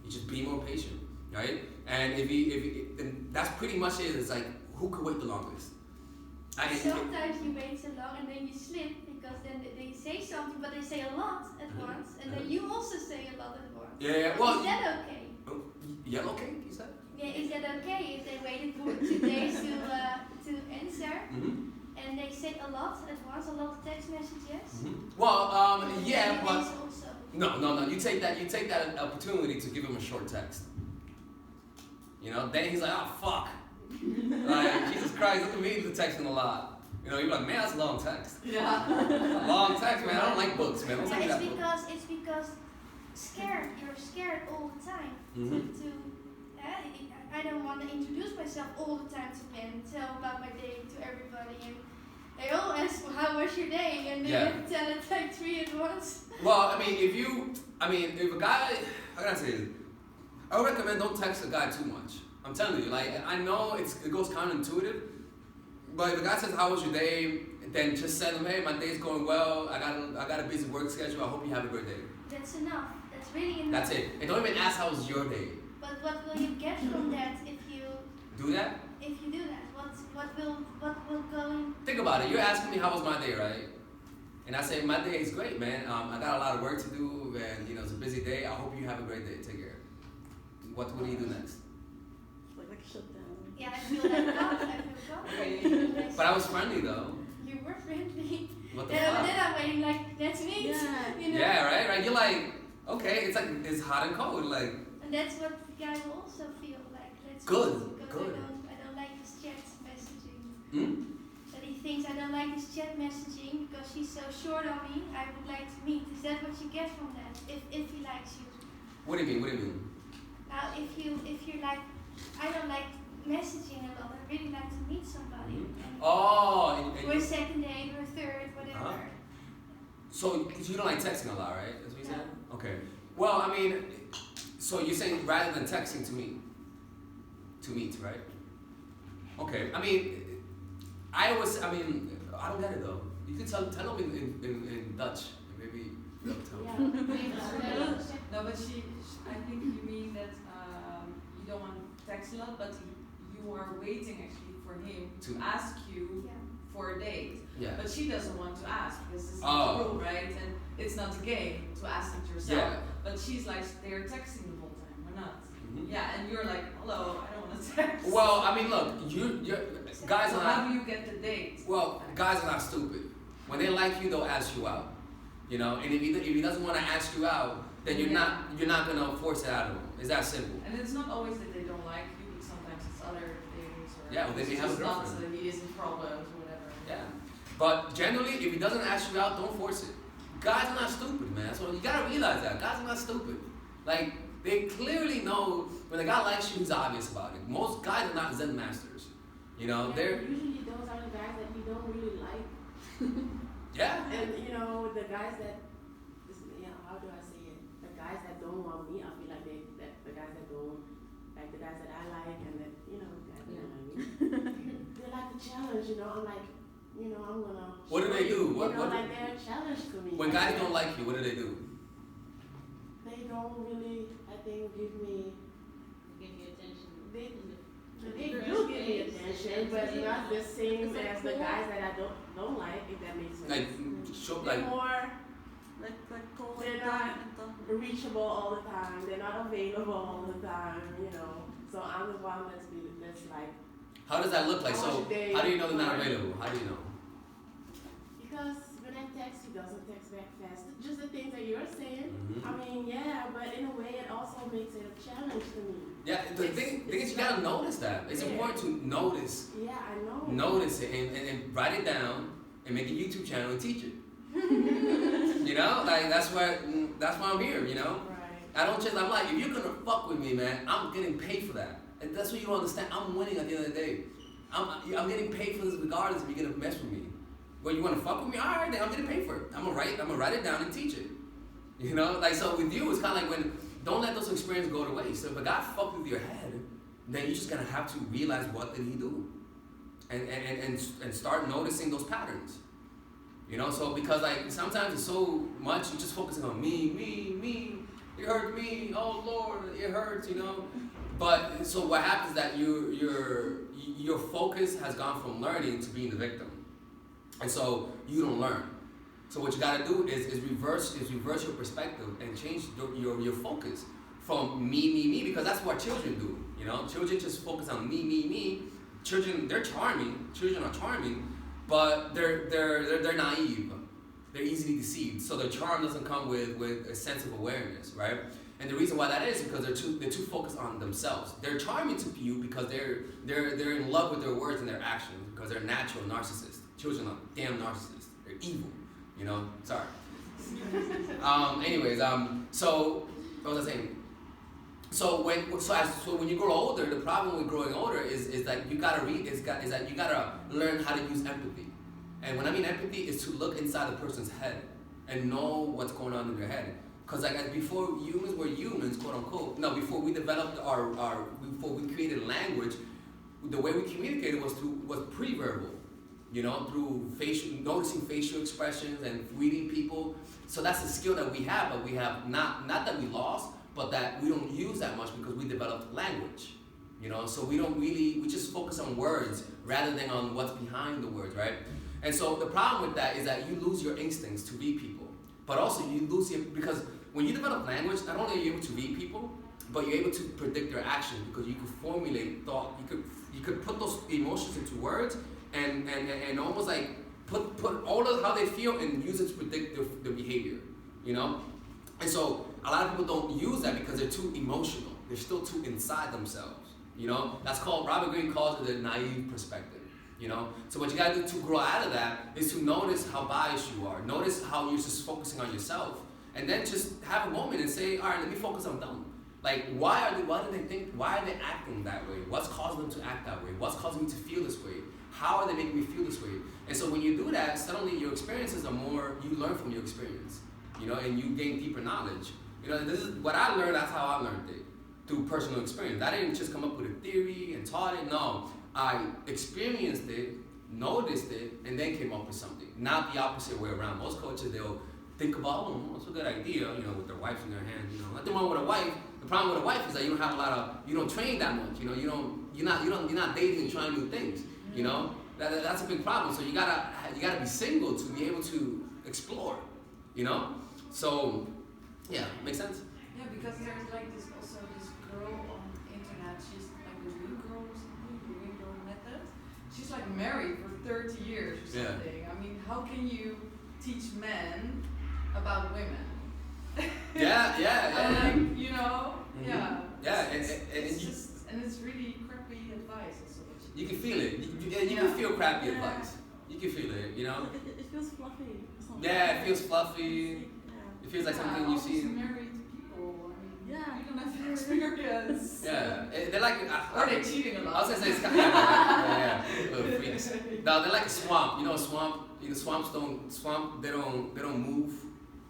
[SPEAKER 1] You just be more patient, right? And and that's pretty much it. It's like who could wait the longest?
[SPEAKER 4] Sometimes you wait so long and then you slip because then they say something, but they say a lot at once, and then you also say a lot at once.
[SPEAKER 1] Yeah. Well,
[SPEAKER 4] is that okay?
[SPEAKER 1] Yellow cake, you said?
[SPEAKER 4] Yeah, is that okay if they waited for 2 days to answer?
[SPEAKER 1] Mm-hmm.
[SPEAKER 4] And they say a lot at once, a lot of text messages.
[SPEAKER 1] Mm-hmm. Well, yeah, but
[SPEAKER 4] Also.
[SPEAKER 1] no. You take that opportunity to give him a short text. You know, then he's like, oh fuck. Like Jesus Christ, look at me texting a lot. You know, you're like, man, that's a long text.
[SPEAKER 3] Yeah.
[SPEAKER 1] Long text, man. I don't like books, man. Don't
[SPEAKER 4] Yeah,
[SPEAKER 1] take
[SPEAKER 4] it's
[SPEAKER 1] that book.
[SPEAKER 4] because scared. You're scared all the time to. I don't want to introduce myself all the time to men, tell about my day to everybody, and they all ask, well, how was your day? And then you have to tell it like 3 at once.
[SPEAKER 1] Well, I mean, if a guy, how can I say this? I would recommend don't text a guy too much. I'm telling you, like, I know it goes counterintuitive, but if a guy says, how was your day? Then just send him, hey, my day's going well. I got a busy work schedule. I hope you have a great day.
[SPEAKER 4] That's enough. That's really enough.
[SPEAKER 1] That's it. And don't even ask how was your day.
[SPEAKER 4] But what will you get from that if you
[SPEAKER 1] Do that.
[SPEAKER 4] if you do that? What will go in?
[SPEAKER 1] Think about it. You're asking me how was my day, right? And I say my day is great, man. I got a lot of work to do, and it's a busy day. I hope you have a great day. Take care. What do you do next?
[SPEAKER 5] Like shut down.
[SPEAKER 4] Yeah, I feel like God. I feel God.
[SPEAKER 1] But I was friendly though.
[SPEAKER 4] You were friendly.
[SPEAKER 1] What the
[SPEAKER 4] Then
[SPEAKER 1] fuck?
[SPEAKER 4] I'm waiting like that's me.
[SPEAKER 5] Yeah.
[SPEAKER 4] You know?
[SPEAKER 1] Yeah, right. You're like, okay, it's like it's hot and cold, like.
[SPEAKER 4] And that's what the guy will also feel like. That's
[SPEAKER 1] Good,
[SPEAKER 4] because
[SPEAKER 1] good.
[SPEAKER 4] I don't like this chat messaging.
[SPEAKER 1] Hmm?
[SPEAKER 4] That he thinks I don't like this chat messaging because he's so short on me. I would like to meet. Is that what you get from that? If he likes you.
[SPEAKER 1] What do you mean?
[SPEAKER 4] Now, if you're like, I don't like messaging a lot. I really like to meet somebody. And
[SPEAKER 1] Oh,
[SPEAKER 4] for a second date or a third, whatever.
[SPEAKER 1] Uh-huh. So you don't like texting a lot, right? That's what you said?
[SPEAKER 4] No.
[SPEAKER 1] Okay. Well, I mean, so you're saying rather than texting to meet, right? Okay. I mean, I don't get it though. You can tell them in Dutch. Maybe they'll tell.
[SPEAKER 2] Yeah.
[SPEAKER 3] No, but I think you mean that you don't want to text a lot, but you are waiting actually for him to ask you
[SPEAKER 4] Yeah.
[SPEAKER 3] for a date.
[SPEAKER 1] Yeah.
[SPEAKER 3] But she doesn't want to ask because this is the rule, right? And it's not a game to ask it yourself.
[SPEAKER 1] Yeah.
[SPEAKER 3] But she's like, they're texting the whole time, or not?
[SPEAKER 1] Mhm.
[SPEAKER 3] Yeah, and you're like, hello, I don't want to text.
[SPEAKER 1] Well, I mean, look, you're guys
[SPEAKER 3] So
[SPEAKER 1] are
[SPEAKER 3] how
[SPEAKER 1] not.
[SPEAKER 3] do you get the date?
[SPEAKER 1] Well, guys are not stupid. When they like you, they'll ask you out. And if he doesn't want to ask you out, then you're not gonna force it out of him. It's that simple.
[SPEAKER 3] And it's not always that they don't like you, but sometimes it's other things. Or
[SPEAKER 1] Yeah, well, they may
[SPEAKER 3] it's
[SPEAKER 1] have a
[SPEAKER 3] just not
[SPEAKER 1] girlfriend.
[SPEAKER 3] he is in problems or whatever.
[SPEAKER 1] Yeah. But generally, if he doesn't ask you out, don't force it. Guys are not stupid, man. So you gotta realize that. Guys are not stupid. Like, they clearly know when a guy likes you, he's obvious about it. Most guys are not Zen masters. They're.
[SPEAKER 2] Usually those are the guys that you don't really like.
[SPEAKER 1] Yeah.
[SPEAKER 2] And the guys that, how do I say it? The guys that don't want me, I feel like the guys that don't, like the guys that I like and that, guys that I mean. They like the challenge, I'm like, I'm gonna.
[SPEAKER 1] What do they do? What
[SPEAKER 2] like they're a challenge to me.
[SPEAKER 1] When guys don't like you, what do they do?
[SPEAKER 2] They don't really, I think, give me.
[SPEAKER 6] Give you attention.
[SPEAKER 2] They do give me attention, but not the same as the guys that I don't like, if that makes sense.
[SPEAKER 1] Like, show
[SPEAKER 2] They're
[SPEAKER 1] like.
[SPEAKER 2] more
[SPEAKER 5] Like cold
[SPEAKER 2] They're
[SPEAKER 5] and
[SPEAKER 2] not
[SPEAKER 5] and stuff.
[SPEAKER 2] reachable all the time. They're not available all the time, So I'm the one that's like,
[SPEAKER 1] How does that look like?
[SPEAKER 2] How
[SPEAKER 1] So
[SPEAKER 2] should they-
[SPEAKER 1] how do you know they're not available? How do you know?
[SPEAKER 2] because because when I text, he doesn't text back fast. Just the things that you're saying.
[SPEAKER 1] Mhm.
[SPEAKER 2] I mean, yeah, but in a way, it also makes it a challenge to me.
[SPEAKER 1] Yeah, the thing is you gotta notice that. It's important to notice.
[SPEAKER 2] Yeah, I know.
[SPEAKER 1] Notice it and write it down and make a YouTube channel and teach it. You know, like that's why I'm here. You know,
[SPEAKER 2] Right.
[SPEAKER 1] I don't just. I'm like, if you're gonna fuck with me, man, I'm getting paid for that. And that's what you don't understand. I'm winning at the end of the day. I'm getting paid for this regardless if you're gonna mess with me. Well, you wanna fuck with me? All right, then I'm getting paid for it. I'm gonna write it down and teach it. You know, like so with you, it's kind of like when don't let those experiences go to waste. So if a guy fucked with your head, then you're just gonna have to realize what did he do, and start noticing those patterns. You know, so because like sometimes it's so much you're just focusing on me. It hurt me. Oh Lord, it hurts. You know, but so what happens is that your focus has gone from learning to being the victim, and so you don't learn. So what you gotta do is reverse your perspective and change your focus from me because that's what children do. You know, children just focus on me. Children, they're charming. Children are charming, but they're naive. They're easily deceived. So their charm doesn't come with a sense of awareness, right? And the reason why that is because they're too focused on themselves. They're charming to you because they're in love with their words and their actions because they're natural narcissists. Children are damn narcissists. They're evil. You know, sorry. Anyways, so what was I saying? So when you grow older, the problem with growing older is that you gotta that you gotta learn how to use empathy. And when I mean empathy, is to look inside a person's head and know what's going on in their head. Because like before humans were humans, quote unquote. No, before we developed before we created language, the way we communicated was pre-verbal. You know, through noticing facial expressions and reading people. So that's a skill that we have, but we have not that we lost, but that we don't use that much because we developed language. You know, so we just focus on words rather than on what's behind the words, right? And so the problem with that is that you lose your instincts to read people, but also you lose because when you develop language, not only are you able to read people, but you're able to predict their actions because you could formulate thought. You could put those emotions into words. And almost like put all of how they feel and use it to predict their behavior, you know? And so a lot of people don't use that because they're too emotional. They're still too inside themselves, you know? That's called, Robert Greene calls it the naive perspective, you know? So what you gotta do to grow out of that is to notice how biased you are. Notice how you're just focusing on yourself. And then just have a moment and say, all right, let me focus on them. Like, why are they acting that way? What's causing them to act that way? What's causing me to feel this way? How are they making me feel this way? And so when you do that, suddenly your experiences are more, you learn from your experience, you know, and you gain deeper knowledge. You know, this is what I learned, that's how I learned it, through personal experience. I didn't just come up with a theory and taught it, no. I experienced it, noticed it, and then came up with something. Not the opposite way around. Most coaches, they'll think about, oh, that's a good idea, you know, with their wives in their hands, you know. Nothing wrong with a wife. The problem with a wife is that you don't have you don't train that much, you know, you're not dating and trying new things. You know, that's a big problem. So you gotta be single to be able to explore. You know, so yeah, makes sense.
[SPEAKER 3] Yeah, because there's like this girl on the internet. She's like the Green Girl method. She's like married for 30 years or something. I mean, how can you teach men about women?
[SPEAKER 1] Yeah.
[SPEAKER 3] Like, you know,
[SPEAKER 1] Mm-hmm.
[SPEAKER 3] yeah.
[SPEAKER 1] Yeah,
[SPEAKER 3] and it's really crappy advice also.
[SPEAKER 1] You can feel it. You can feel crappy advice. You can feel it, you know?
[SPEAKER 5] It feels fluffy.
[SPEAKER 1] Yeah, it feels fluffy. It feels like something you see.
[SPEAKER 3] Married people. I mean,
[SPEAKER 5] Yeah.
[SPEAKER 3] you don't have experience.
[SPEAKER 1] Yeah, they're like.
[SPEAKER 3] Or they're cheating a lot.
[SPEAKER 1] I was gonna say it's kind of yeah, little freaks. No, they're like a swamp. You know, a swamp. You know, they don't move,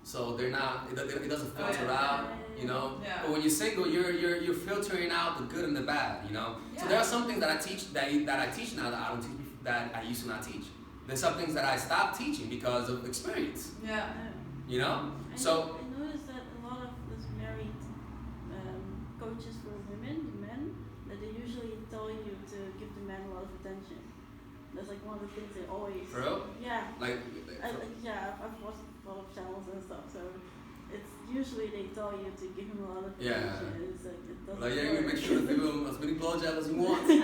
[SPEAKER 1] so they're not. It doesn't filter out. You know, but when you're single, you're filtering out the good and the bad. You know, so there are some things that I teach that I teach now that I don't teach that I used to not teach. There's some things that I stopped teaching because of experience.
[SPEAKER 3] Yeah.
[SPEAKER 1] You know,
[SPEAKER 5] I noticed that a lot of those married coaches for women, the men, that they usually tell you to give the man a lot of attention. That's like one of the things they always.
[SPEAKER 1] For real?
[SPEAKER 5] Yeah.
[SPEAKER 1] I've
[SPEAKER 5] watched a lot of channels and stuff, so it's usually they tell you to give him a lot of attention.
[SPEAKER 1] Yeah.
[SPEAKER 5] It's like it doesn't
[SPEAKER 1] Like, yeah,
[SPEAKER 5] work.
[SPEAKER 1] you make sure to give him as many blowjobs as he wants. You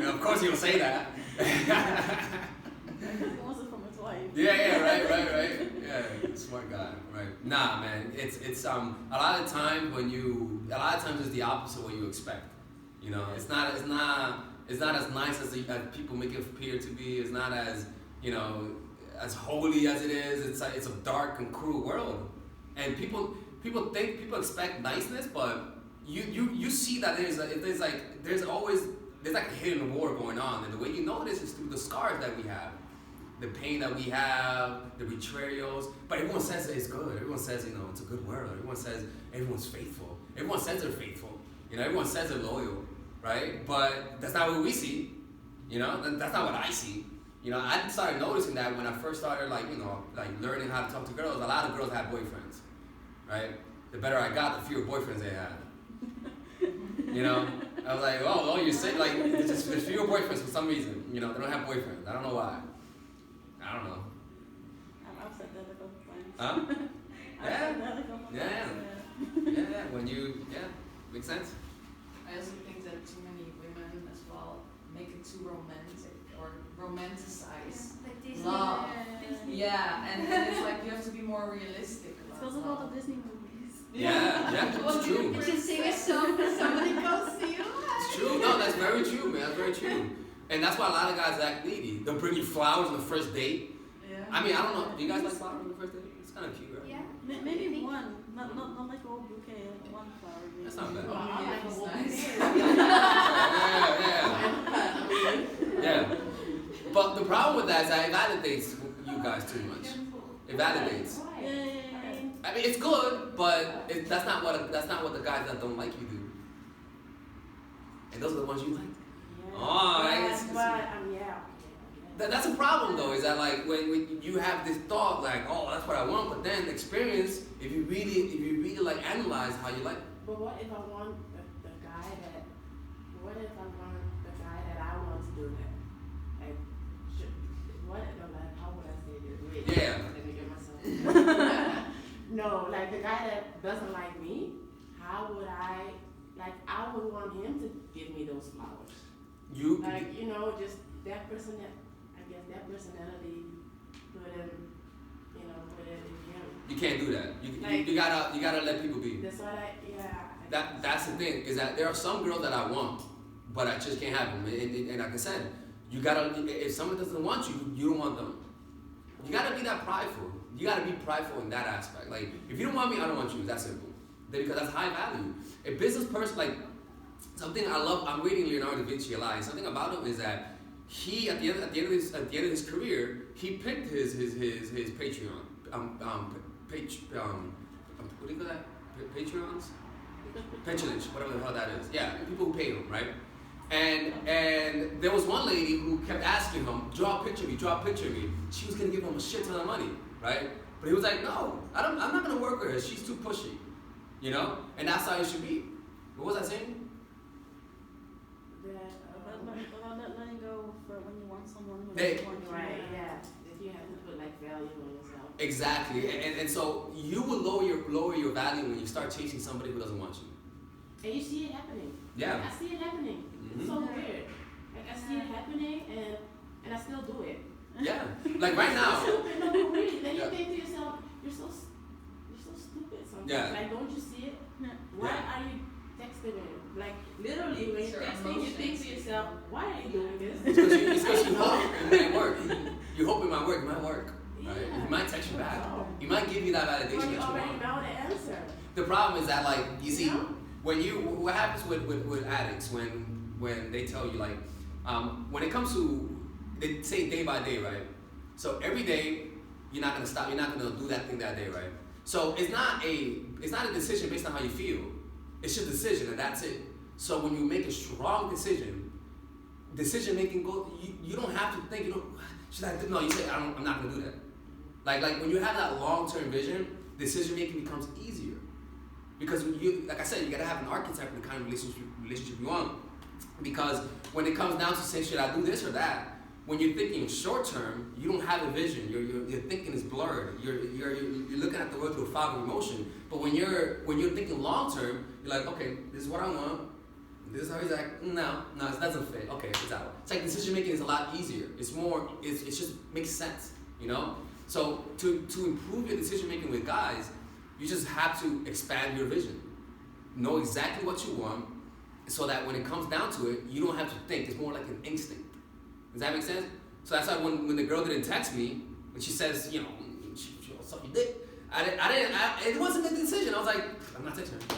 [SPEAKER 1] know, of course he'll say that.
[SPEAKER 5] Because he wants it from his wife.
[SPEAKER 1] Yeah, right. Yeah, smart guy, right? Nah, man, it's a lot of times it's the opposite of what you expect. You know, it's not as nice as people make it appear to be. It's not as as holy as it is. It's a dark and cruel world, and people expect niceness, but you see that there's like a hidden war going on, and the way you know this is through the scars that we have, the pain that we have, the betrayals. But everyone says that it's good. Everyone says it's a good world. Everyone says everyone's faithful. Everyone says they're faithful. Everyone says they're loyal, right? But that's not what we see. That's not what I see. I started noticing that when I first started learning how to talk to girls. A lot of girls have boyfriends, right? The better I got, the fewer boyfriends they had. I was like, oh, you're saying there's fewer boyfriends for some reason. They don't have boyfriends. I don't know why. I don't know.
[SPEAKER 5] I've said that a couple times.
[SPEAKER 1] Huh?
[SPEAKER 5] I've said that a couple times.
[SPEAKER 1] Yeah. Makes sense.
[SPEAKER 3] I also think that too many women as well make it too romantic or romanticize
[SPEAKER 4] Like Disney.
[SPEAKER 3] love. Yeah, and it's like you have to be more realistic
[SPEAKER 5] It's
[SPEAKER 3] about
[SPEAKER 5] because of all
[SPEAKER 3] love.
[SPEAKER 5] the Disney movies.
[SPEAKER 1] Yeah, it's true.
[SPEAKER 4] You just sing a song and somebody goes see you.
[SPEAKER 1] It's true. No, that's very true, man. That's very true. And that's why a lot of guys act needy. They'll bring you flowers on the first date.
[SPEAKER 3] Yeah.
[SPEAKER 1] I mean, I don't know. Do you guys like flowers on the first date? It's kind of cute, right?
[SPEAKER 4] Yeah.
[SPEAKER 5] Maybe one, not like a whole bouquet, one flower. Maybe.
[SPEAKER 1] That's not bad.
[SPEAKER 2] Well, I like a
[SPEAKER 3] It's
[SPEAKER 2] whole
[SPEAKER 3] nice.
[SPEAKER 1] Yeah. But the problem with that is that it validates you guys too much. It validates.
[SPEAKER 5] Yeah.
[SPEAKER 1] I mean, it's good, but that's not what the guys that don't like you do. And those are the ones you like. Oh, that's a problem though. Is that when you have this thought that's what I want, but then experience, if you really analyze how you like.
[SPEAKER 2] But what if I want the guy that? What if I want the guy that I want to do that? How would I say this? Wait,
[SPEAKER 1] Yeah.
[SPEAKER 2] Let me get myself. No, the guy that doesn't like me. How would I would want him to give me those flowers. Just that person that I guess that personality put in him.
[SPEAKER 1] You can't do that. You gotta let people be.
[SPEAKER 2] That's what
[SPEAKER 1] That's the thing, is that there are some girls that I want, but I just can't have them. And like I said, if someone doesn't want you, you don't want them. You gotta be that prideful. You gotta be prideful in that aspect. If you don't want me, I don't want you. That's simple. Because that's high value. A business person, something I love. I'm reading Leonardo da Vinci a lot. And something about him is that he, at the end of his career, he picked his Patreon. What do you call that? Patreons? Patronage, whatever the hell that is. Yeah, people who pay him, right? And there was one lady who kept asking him, draw a picture of me. She was gonna give him a shit ton of money, right? But he was like, no, I'm not gonna work with her. She's too pushy, And that's how it should be. What was I saying?
[SPEAKER 5] About letting go for when you want someone who
[SPEAKER 1] Hey.
[SPEAKER 5] doesn't want you.
[SPEAKER 2] Right, yeah. If you have to put value on yourself.
[SPEAKER 1] Exactly, and so you will lower your value when you start chasing somebody who doesn't want you.
[SPEAKER 2] And you see it happening.
[SPEAKER 1] Yeah.
[SPEAKER 2] I see it happening. It's so weird. I see it happening and I still do it.
[SPEAKER 1] Yeah, right now.
[SPEAKER 2] Stupid, no, but really. Then you
[SPEAKER 1] Yeah.
[SPEAKER 2] think to yourself, you're so stupid sometimes.
[SPEAKER 1] Yeah.
[SPEAKER 2] Don't you see it?
[SPEAKER 5] Yeah.
[SPEAKER 2] Why
[SPEAKER 1] Yeah.
[SPEAKER 2] are you texting me? Literally, when
[SPEAKER 3] It's
[SPEAKER 2] you're
[SPEAKER 3] your
[SPEAKER 2] texting, you think to yourself, why are you doing this?
[SPEAKER 1] It's because you hope it might work. You hope it might work. It might work. Right?
[SPEAKER 2] Yeah.
[SPEAKER 1] He might text you back. He might give you that
[SPEAKER 2] Or
[SPEAKER 1] validation
[SPEAKER 2] you
[SPEAKER 1] that you
[SPEAKER 2] already
[SPEAKER 1] want.
[SPEAKER 2] know the answer.
[SPEAKER 1] The problem is that you see,
[SPEAKER 2] Yeah.
[SPEAKER 1] what happens with addicts when they tell you when it comes to, they say day by day, right? So every day you're not gonna stop. You're not gonna do that thing that day, right? So it's not a decision based on how you feel. It's just a decision and that's it. So when you make a strong decision making goal, you don't have to think. Should I do? No, you say I'm not gonna do that. Like when you have that long-term vision, decision making becomes easier. Because like I said, you gotta have an archetype of the kind of relationship you want. Because when it comes down to saying, should I do this or that? When you're thinking short term, you don't have a vision. Your thinking is blurred. You're looking at the world through a fog of emotion. But when you're thinking long term, you're like, okay, this is what I want. This is how he's like, no, it doesn't fit. Okay, it's out. It's like decision making is a lot easier. It's more, it just makes sense. You know? So to improve your decision making with guys, you just have to expand your vision. Know exactly what you want, so that when it comes down to it, you don't have to think. It's more like an instinct. Does that make sense? So that's why when the girl didn't text me, when she says, you know, she wants to suck your dick, it wasn't a good decision. I was like, I'm not texting her.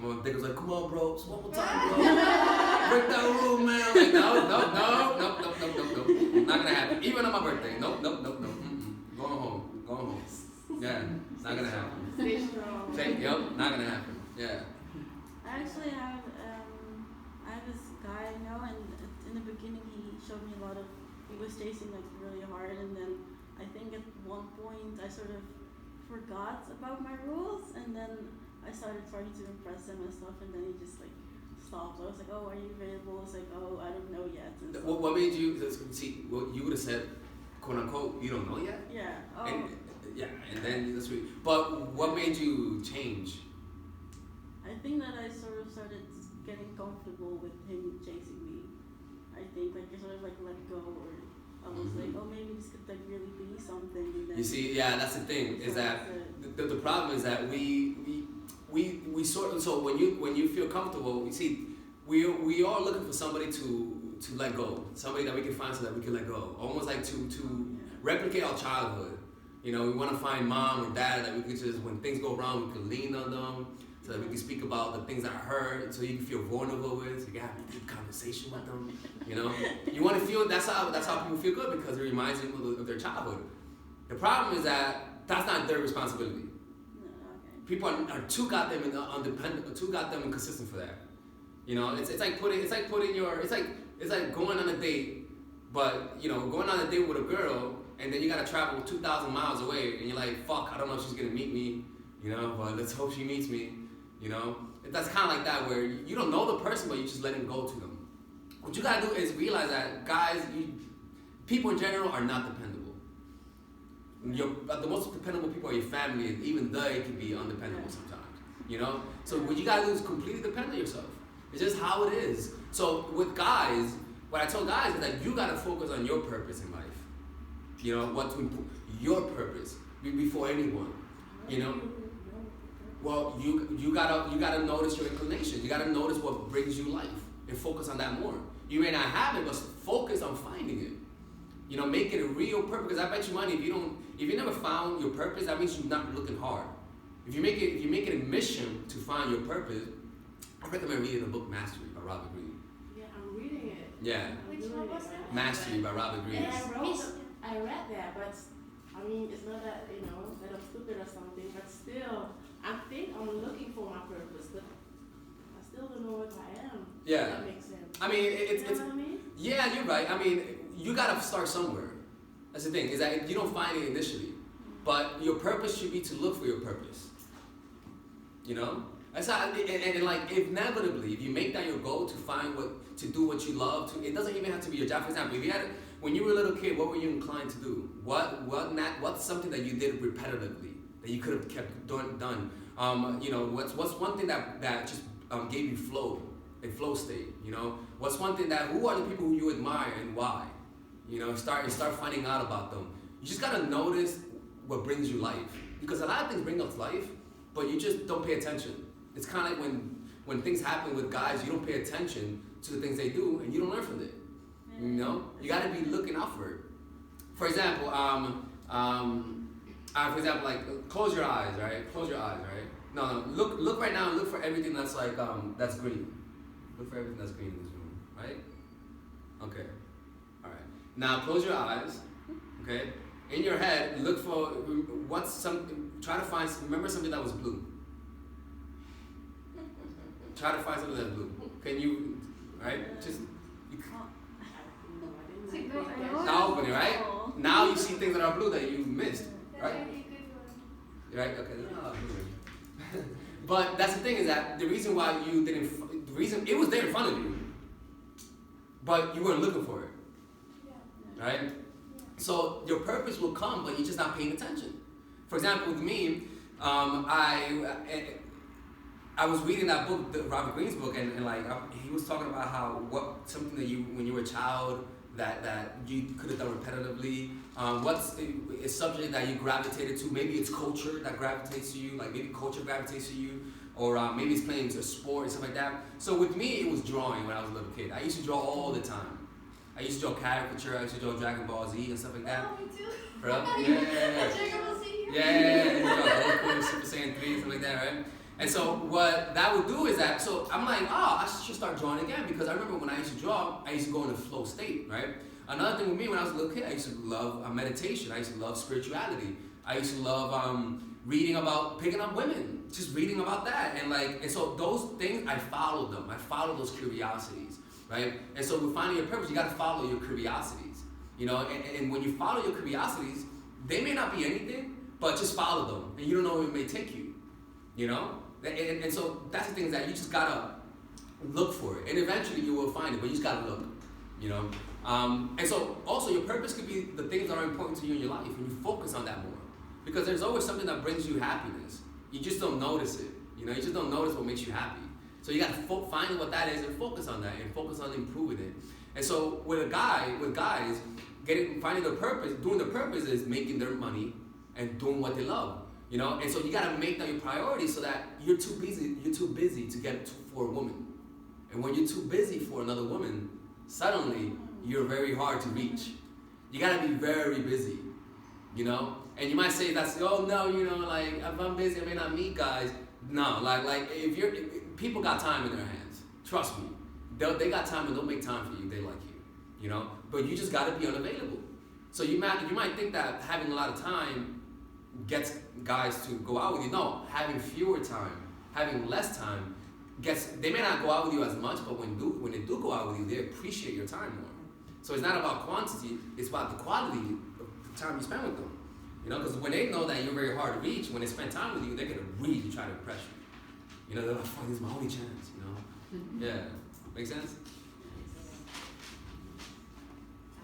[SPEAKER 1] And my dick was like, come on, bro, just one more time, bro. Break that rule, man. I'm like, no. Not gonna happen. Even on my birthday. Nope. Going home. Yeah, not gonna happen.
[SPEAKER 2] Stay strong.
[SPEAKER 1] Not gonna happen. Yeah.
[SPEAKER 5] I actually have this guy now, and in the beginning he showed me a lot of. He was chasing like really hard, and then I think at one point I sort of forgot about my rules, and then I started trying to impress him and stuff, and then he just like stopped. I was like, oh, are you available? It's like, oh, I don't know yet. And stuff.
[SPEAKER 1] What made you see? Well, you would have said, quote unquote, you don't know yet.
[SPEAKER 5] Yeah. Oh.
[SPEAKER 1] And then that's sweet. But what made you change?
[SPEAKER 5] I think that I sort of started getting comfortable with him chasing me. I think like I sort of like let go, or I was like, oh, maybe this could like really be something. And then
[SPEAKER 1] you see, yeah, that's the thing. Is that the problem is that we sort of, so when you feel comfortable, you see, we are looking for somebody to let go, somebody that we can find so that we can let go, almost like to replicate our childhood. You know, we want to find mom or dad that we could just, when things go wrong, we can lean on them, so that we can speak about the things that hurt, so you can feel vulnerable with, so you can have a deep conversation with them. You know, you want to feel, that's how people feel good, because it reminds them of their childhood. The problem is that that's not their responsibility. People are too goddamn independent, too goddamn inconsistent for that. You know, it's like going on a date, but you know, going on a date with a girl, and then you gotta travel 2,000 miles away, and you're like, fuck, I don't know if she's gonna meet me, you know, but let's hope she meets me, you know. That's kind of like that, where you don't know the person, but you just letting go to them. What you gotta do is realize that guys, people in general are not dependable. The most dependable people are your family, and even they can be undependable sometimes, you know. So what you gotta do is completely depend on yourself. It's just how it is. So with guys, what I tell guys is that you gotta focus on your purpose in life. You know, your purpose before anyone. You know, well, you gotta notice your inclinations. You gotta notice what brings you life and focus on that more. You may not have it, but focus on finding it. You know, make it a real purpose. Because I bet you money, if you never found your purpose, that means you're not looking hard. If you make it a mission to find your purpose, I recommend reading the book Mastery by Robert Greene.
[SPEAKER 2] Yeah, I'm reading it.
[SPEAKER 1] Yeah.
[SPEAKER 4] Which one was that?
[SPEAKER 1] Mastery by Robert Greene.
[SPEAKER 2] I read that, but I mean, it's not that, you know, that I'm stupid or something, but still, I think I'm looking for my purpose, but I still don't know what I am.
[SPEAKER 1] Yeah.
[SPEAKER 2] If that makes sense.
[SPEAKER 1] I mean,
[SPEAKER 2] You know what I mean?
[SPEAKER 1] yeah, you're right. I mean, you gotta start somewhere. That's the thing, is that you don't find it initially, but your purpose should be to look for your purpose. You know? That's how, and like inevitably, if you make that your goal to do what you love, it doesn't even have to be your job. For example, when you were a little kid, what were you inclined to do? What's something that you did repetitively that you could have kept done? You know, what's one thing that just gave you a flow state? You know, what's one thing who are the people who you admire and why? You know, start finding out about them. You just gotta notice what brings you life, because a lot of things bring us life, but you just don't pay attention. It's kind of like when things happen with guys, you don't pay attention to the things they do, and you don't learn from it. You know, you got to be looking out for it. For example, like close your eyes, right? Close your eyes, right? No, look right now and look for everything that's like that's green. Look for everything that's green in this room, right? Okay, all right. Now close your eyes, okay? In your head, look for remember something that was blue. Try to find something that's blue. Can you, right? Just. Now open it, right? Now you see things that are blue that you missed, right? Right? Okay. But that's the thing, is that the reason why it was there in front of you, but you weren't looking for it, right? So your purpose will come, but you're just not paying attention. For example, with me, I was reading that book, Robert Greene's book, and like he was talking about how something that when you were a child that you could have done repetitively? What's a subject that you gravitated to? Maybe it's culture that gravitates to you, like maybe culture gravitates to you, or maybe it's playing a sport and stuff like that. So with me, it was drawing when I was a little kid. I used to draw all the time. I used to draw caricature, I used to draw Dragon Ball Z and stuff like that.
[SPEAKER 4] Oh, me too.
[SPEAKER 1] Right?
[SPEAKER 4] Dragon Ball Z.
[SPEAKER 1] Yeah, Super Saiyan 3, something like that, right? And so what that would do is that, so I'm like, I should start drawing again, because I remember when I used to draw, I used to go in a flow state, right? Another thing with me when I was a little kid, I used to love meditation. I used to love spirituality. I used to love reading about picking up women, just reading about that. And so those things, I followed them. I followed those curiosities, right? And so with finding your purpose, you got to follow your curiosities, you know? And when you follow your curiosities, they may not be anything, but just follow them. And you don't know where it may take you, you know? And so that's the thing, is that you just got to look for it. And eventually you will find it, but you just got to look, you know? And so also your purpose could be the things that are important to you in your life, and you focus on that more. Because there's always something that brings you happiness. You just don't notice it. You know, you just don't notice what makes you happy. So you got to find what that is and focus on that, and focus on improving it. And so with guys, finding their purpose, doing their purpose is making their money and doing what they love. You know, and so you got to make that your priority, so that you're too busy to get for a woman. And when you're too busy for another woman, suddenly you're very hard to reach. You got to be very busy, you know? And you might say that's, oh no, you know, like if I'm busy, I may not meet guys. No, like if people got time in their hands, trust me. They got time, and they'll make time for you. They like you know? But you just got to be unavailable. So you might think that having a lot of time gets guys to go out with you. No, having fewer time, having less time they may not go out with you as much, but when they do go out with you, they appreciate your time more. So it's not about quantity, it's about the quality of the time you spend with them. You know, because when they know that you're very hard to reach, when they spend time with you, they're gonna really try to impress you. You know, they're like, fuck, this is my only chance, you know? Yeah. Make sense?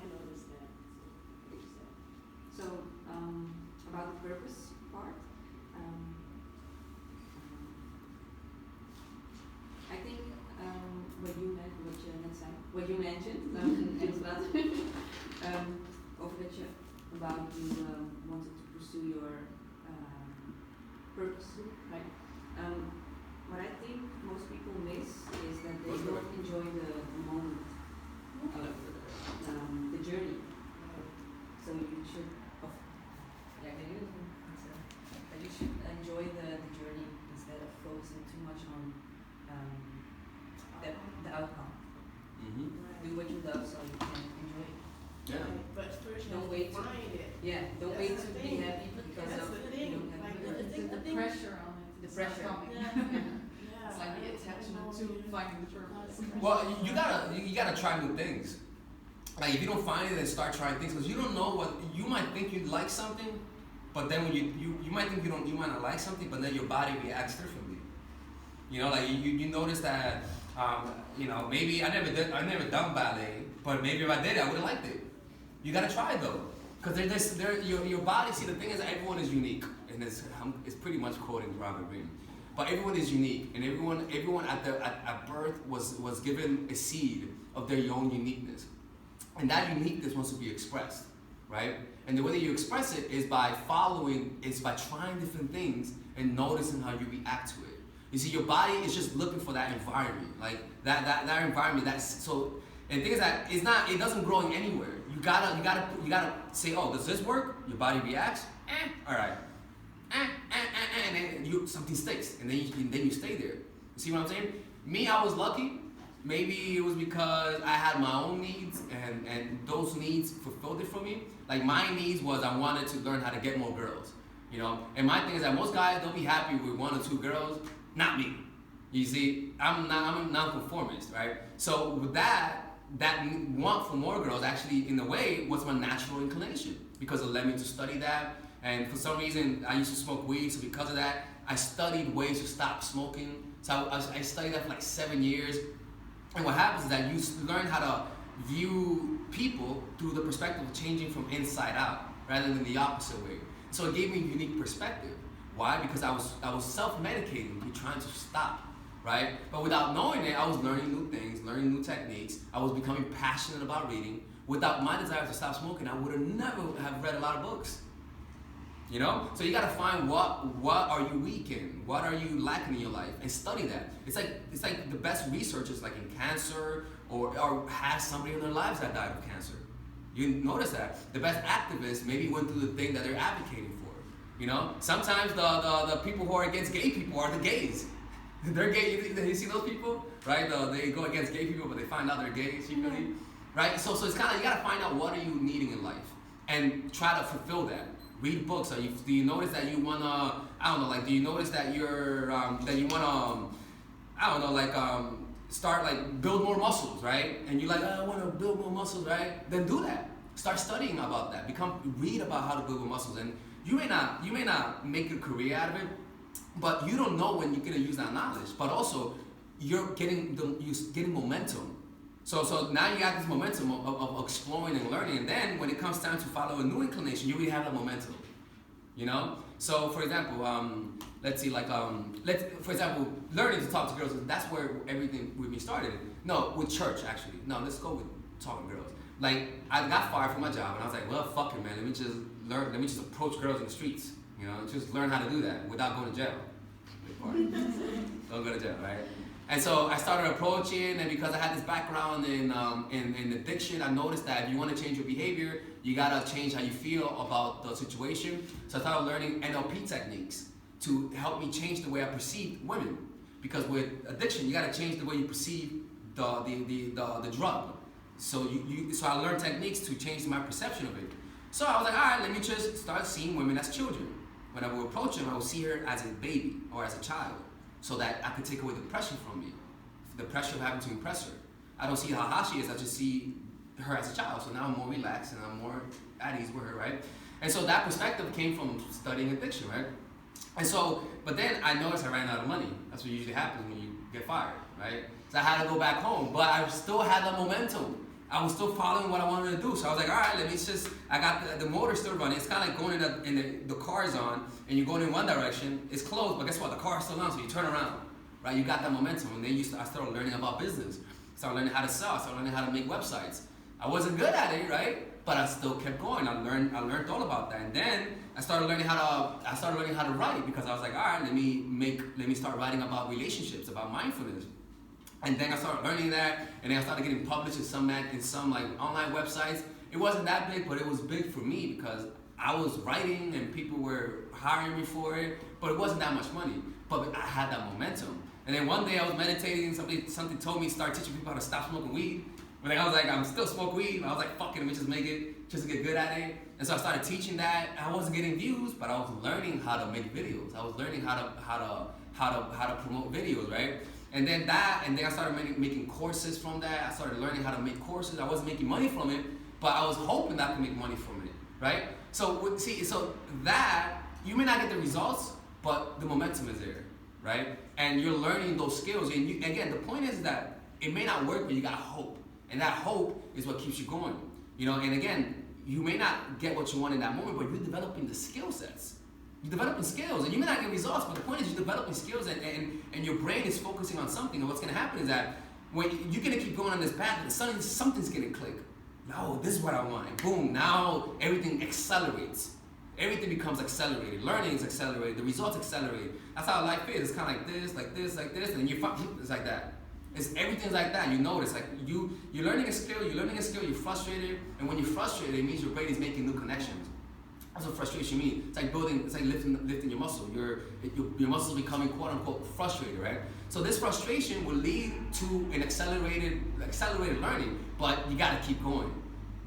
[SPEAKER 2] I noticed that.
[SPEAKER 6] So, about the purpose part, I think what you mentioned, and about over that you about you wanted to pursue your purpose, right? What I think most people miss is that they don't enjoy the moment, the journey. So you should, you should enjoy the journey instead of focusing too much on the outcome.
[SPEAKER 1] Mm-hmm.
[SPEAKER 6] Do what you love so you can enjoy it.
[SPEAKER 1] Yeah.
[SPEAKER 2] But first you
[SPEAKER 6] Don't
[SPEAKER 2] have
[SPEAKER 6] wait
[SPEAKER 2] to
[SPEAKER 6] to-
[SPEAKER 2] find it.
[SPEAKER 6] Yeah, don't
[SPEAKER 2] That's
[SPEAKER 6] wait
[SPEAKER 2] the
[SPEAKER 6] to
[SPEAKER 2] thing.
[SPEAKER 6] be happy because
[SPEAKER 2] That's
[SPEAKER 6] of
[SPEAKER 2] the
[SPEAKER 6] you
[SPEAKER 2] thing.
[SPEAKER 6] don't have
[SPEAKER 2] Like,
[SPEAKER 6] the-
[SPEAKER 3] The pressure on it.
[SPEAKER 6] The
[SPEAKER 3] It's
[SPEAKER 6] pressure.
[SPEAKER 3] not coming.
[SPEAKER 2] Yeah.
[SPEAKER 3] It's like the attachment to finding the purpose.
[SPEAKER 1] Well, you gotta try new things. Like if you don't find it, then start trying things, because you don't know what you might think you like something, but then when you might think you might not like something, but then your body reacts differently. You know, like you notice that you know, maybe I never done ballet, but maybe if I did it, I would have liked it. You gotta try it though, because your body. See, the thing is, everyone is unique, and it's pretty much quoting Robert Greene. But everyone is unique, and everyone at birth was given a seed of their own uniqueness, and that uniqueness wants to be expressed, right? And the way that you express it is by trying different things and noticing how you react to it. You see, your body is just looking for that environment, like that environment. That's so. And the thing is that it doesn't grow anywhere. You gotta say, oh, does this work? Your body reacts. All right. And then something sticks, and then you stay there. You see what I'm saying? Me, I was lucky. Maybe it was because I had my own needs, and those needs fulfilled it for me. Like my needs was I wanted to learn how to get more girls, you know. And my thing is that most guys, they'll be happy with 1 or 2 girls. Not me. You see, I'm a non-conformist, right? So with that want for more girls actually, in a way, was my natural inclination, because it led me to study that. And for some reason, I used to smoke weed, so because of that, I studied ways to stop smoking. So I studied that for like 7 years. And what happens is that you learn how to view people through the perspective of changing from inside out, rather than the opposite way. So it gave me a unique perspective. Why? Because I was self-medicating through trying to stop, right? But without knowing it, I was learning new things, learning new techniques. I was becoming passionate about reading, Without my desire to stop smoking, I would have never have read a lot of books. You know? So you gotta find what are you weak in? What are you lacking in your life? And study that. It's like the best researchers like in cancer or have somebody in their lives that died of cancer. You notice that. The best activists maybe went through the thing that they're advocating for. You know? Sometimes the people who are against gay people are the gays. They're gay. You see those people? Right? They go against gay people, but they find out they're gay secretly. Right? So it's kind of, you gotta find out what are you needing in life and try to fulfill that. Read books. Do you notice that you wanna? I don't know. Like, do you notice that you're that you wanna? I don't know. Like, start like build more muscles, right? And you're like, oh, I wanna build more muscles, right? Then do that. Start studying about that. Read about how to build more muscles, and you may not make a career out of it, but you don't know when you're gonna use that knowledge. But also, you're getting momentum. So now you got this momentum of exploring and learning, and then when it comes time to follow a new inclination, you really have that momentum, you know? So for example, let's see, like, for example, learning to talk to girls, that's where everything with me started. No, with church, actually. No, let's go with talking to girls. Like, I got fired from my job, and I was like, well, fuck it, man, let me just approach girls in the streets, you know, just learn how to do that without going to jail. Don't go to jail, right? And so I started approaching, and because I had this background in addiction, I noticed that if you want to change your behavior, you gotta change how you feel about the situation. So I started learning NLP techniques to help me change the way I perceive women. Because with addiction, you gotta change the way you perceive the drug. So so I learned techniques to change my perception of it. So I was like, all right, let me just start seeing women as children. When I would approach them, I would see her as a baby or as a child, so that I could take away the pressure from me, the pressure of having to impress her. I don't see how she is, I just see her as a child. So now I'm more relaxed and I'm more at ease with her, right? And so that perspective came from studying addiction, right? And so, but then I noticed I ran out of money. That's what usually happens when you get fired, right? So I had to go back home, but I still had the momentum. I was still following what I wanted to do. So I was like, all right, I got the motor still running. It's kind of like going in the car's on, and you're going in one direction. It's closed, but guess what? The car's still on, so you turn around, right? You got that momentum. And then I started learning about business. I started learning how to sell. I started learning how to make websites. I wasn't good at it, right? But I still kept going. I learned all about that. And then I started learning how to write, because I was like, all right, let me start writing about relationships, about mindfulness. And then I started learning that, and then I started getting published in some like online websites. It wasn't that big, but it was big for me because I was writing and people were hiring me for it, but it wasn't that much money. But I had that momentum. And then one day I was meditating, and something told me to start teaching people how to stop smoking weed. But then I was like, I'm still smoking weed. I was like, fuck it, let me just make it, just to get good at it. And so I started teaching that. I wasn't getting views, but I was learning how to make videos. I was learning how to promote videos, right? And then I started making courses from that. I started learning how to make courses. I wasn't making money from it, but I was hoping that I could make money from it, right? So that, you may not get the results, but the momentum is there, right? And you're learning those skills. And again, the point is that it may not work, but you got hope. And that hope is what keeps you going, you know? And again, you may not get what you want in that moment, but you're developing the skill sets. You're developing skills, and you may not get results, but the point is you're developing skills, and your brain is focusing on something. And what's going to happen is that when you're going to keep going on this path, and suddenly something's going to click. No, this is what I want. And boom, now everything accelerates. Everything becomes accelerated. Learning is accelerated. The results accelerate. That's how life is. It's kind of like this, like this, like this, and then it's like that. Everything's like that. You notice, like you're learning a skill, you're frustrated, and when you're frustrated, it means your brain is making new connections. That's what frustration means. It's like lifting your muscle. Your muscles becoming quote unquote frustrated, right? So this frustration will lead to an accelerated learning, but you gotta keep going.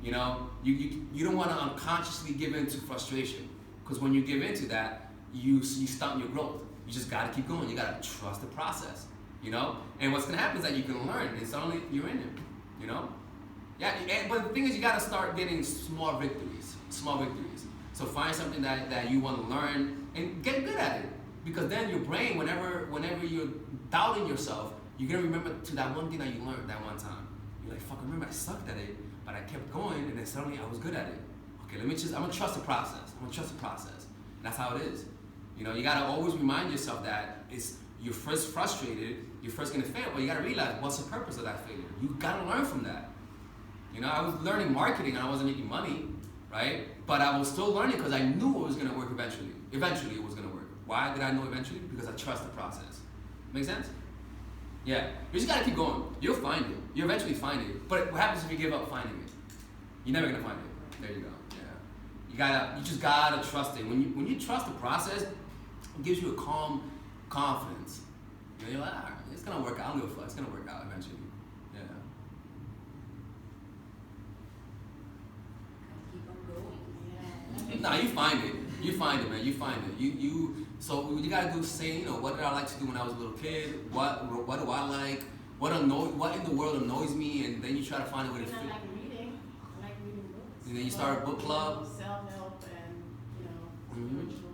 [SPEAKER 1] You know, you don't want to unconsciously give in to frustration, because when you give in to that, you stunt your growth. You just gotta keep going. You gotta trust the process. You know, and what's gonna happen is that you can learn, and suddenly you're in it. You know, yeah. But the thing is, you gotta start getting small victories. So find something that you want to learn and get good at it, because then your brain, whenever you're doubting yourself, you're gonna remember to that one thing that you learned that one time. You're like, fuck, remember I sucked at it, but I kept going, and then suddenly I was good at it. Okay, I'm gonna trust the process. And that's how it is. You know, you gotta always remind yourself that you're first frustrated, you're first gonna fail, but you gotta realize what's the purpose of that failure. You gotta learn from that. You know, I was learning marketing and I wasn't making money, right? But I was still learning because I knew it was going to work eventually. Eventually it was going to work. Why did I know eventually? Because I trust the process. Make sense? Yeah. You just got to keep going. You'll find it. You'll eventually find it. But what happens if you give up finding it? You're never going to find it. There you go. Yeah. You just got to trust it. When you trust the process, it gives you a calm confidence. You know, you're like, all right, it's going to work out. I don't give a fuck. It's going to work out eventually. Yeah.
[SPEAKER 6] Keep on going.
[SPEAKER 1] Nah, you find it. You find it, man. You find it. So what you gotta do is say, you know, what did I like to do when I was a little kid? What do I like? What in the world annoys me? And then you try to find a way to
[SPEAKER 2] I
[SPEAKER 1] fit.
[SPEAKER 2] like reading. I like reading books.
[SPEAKER 1] And then you start a book club.
[SPEAKER 2] Self-help and, you know, spiritual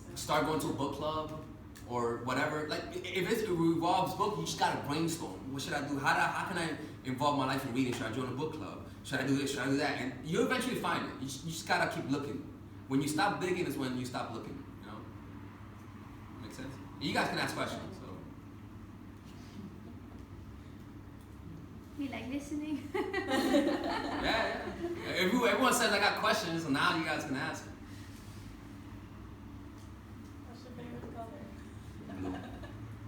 [SPEAKER 2] books.
[SPEAKER 1] Start going to a book club or whatever. Like if it involves book, you just gotta brainstorm. What should I do? How can I involve my life in reading? Should I join a book club? Should I do this? Should I do that? And you eventually find it. You just gotta keep looking. When you stop digging is when you stop looking. You know? Make sense? And you guys can ask questions. So.
[SPEAKER 4] We like listening.
[SPEAKER 1] Yeah. Everyone says I got questions, so now you guys can ask.
[SPEAKER 5] What's your favorite color?
[SPEAKER 1] Blue.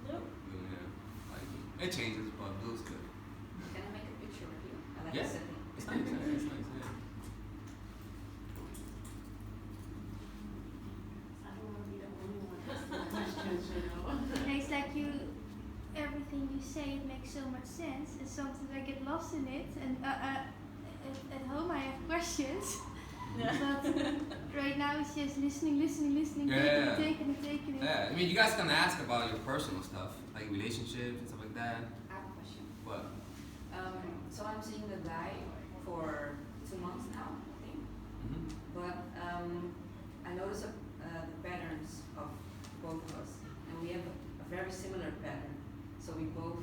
[SPEAKER 5] Blue?
[SPEAKER 1] Blue, yeah. Like, it changes, but blue's good.
[SPEAKER 6] Can I make a picture of you? I like
[SPEAKER 1] Yeah.
[SPEAKER 6] the setting.
[SPEAKER 1] It's nice. It's nice. Yeah.
[SPEAKER 2] I don't want to be the only one asking questions, you know.
[SPEAKER 4] And it's like everything you say, it makes so much sense, and sometimes I get lost in it, and at home I have questions, but right now it's just listening,
[SPEAKER 1] Yeah.
[SPEAKER 4] taking it.
[SPEAKER 1] Yeah. I mean, you guys can ask about your personal stuff, like relationships and stuff like that.
[SPEAKER 6] I have a question.
[SPEAKER 1] What?
[SPEAKER 6] So I'm seeing the guy for 2 months now, I think.
[SPEAKER 1] Mm-hmm.
[SPEAKER 6] But I notice the patterns of both of us, and we have a very similar pattern. So we both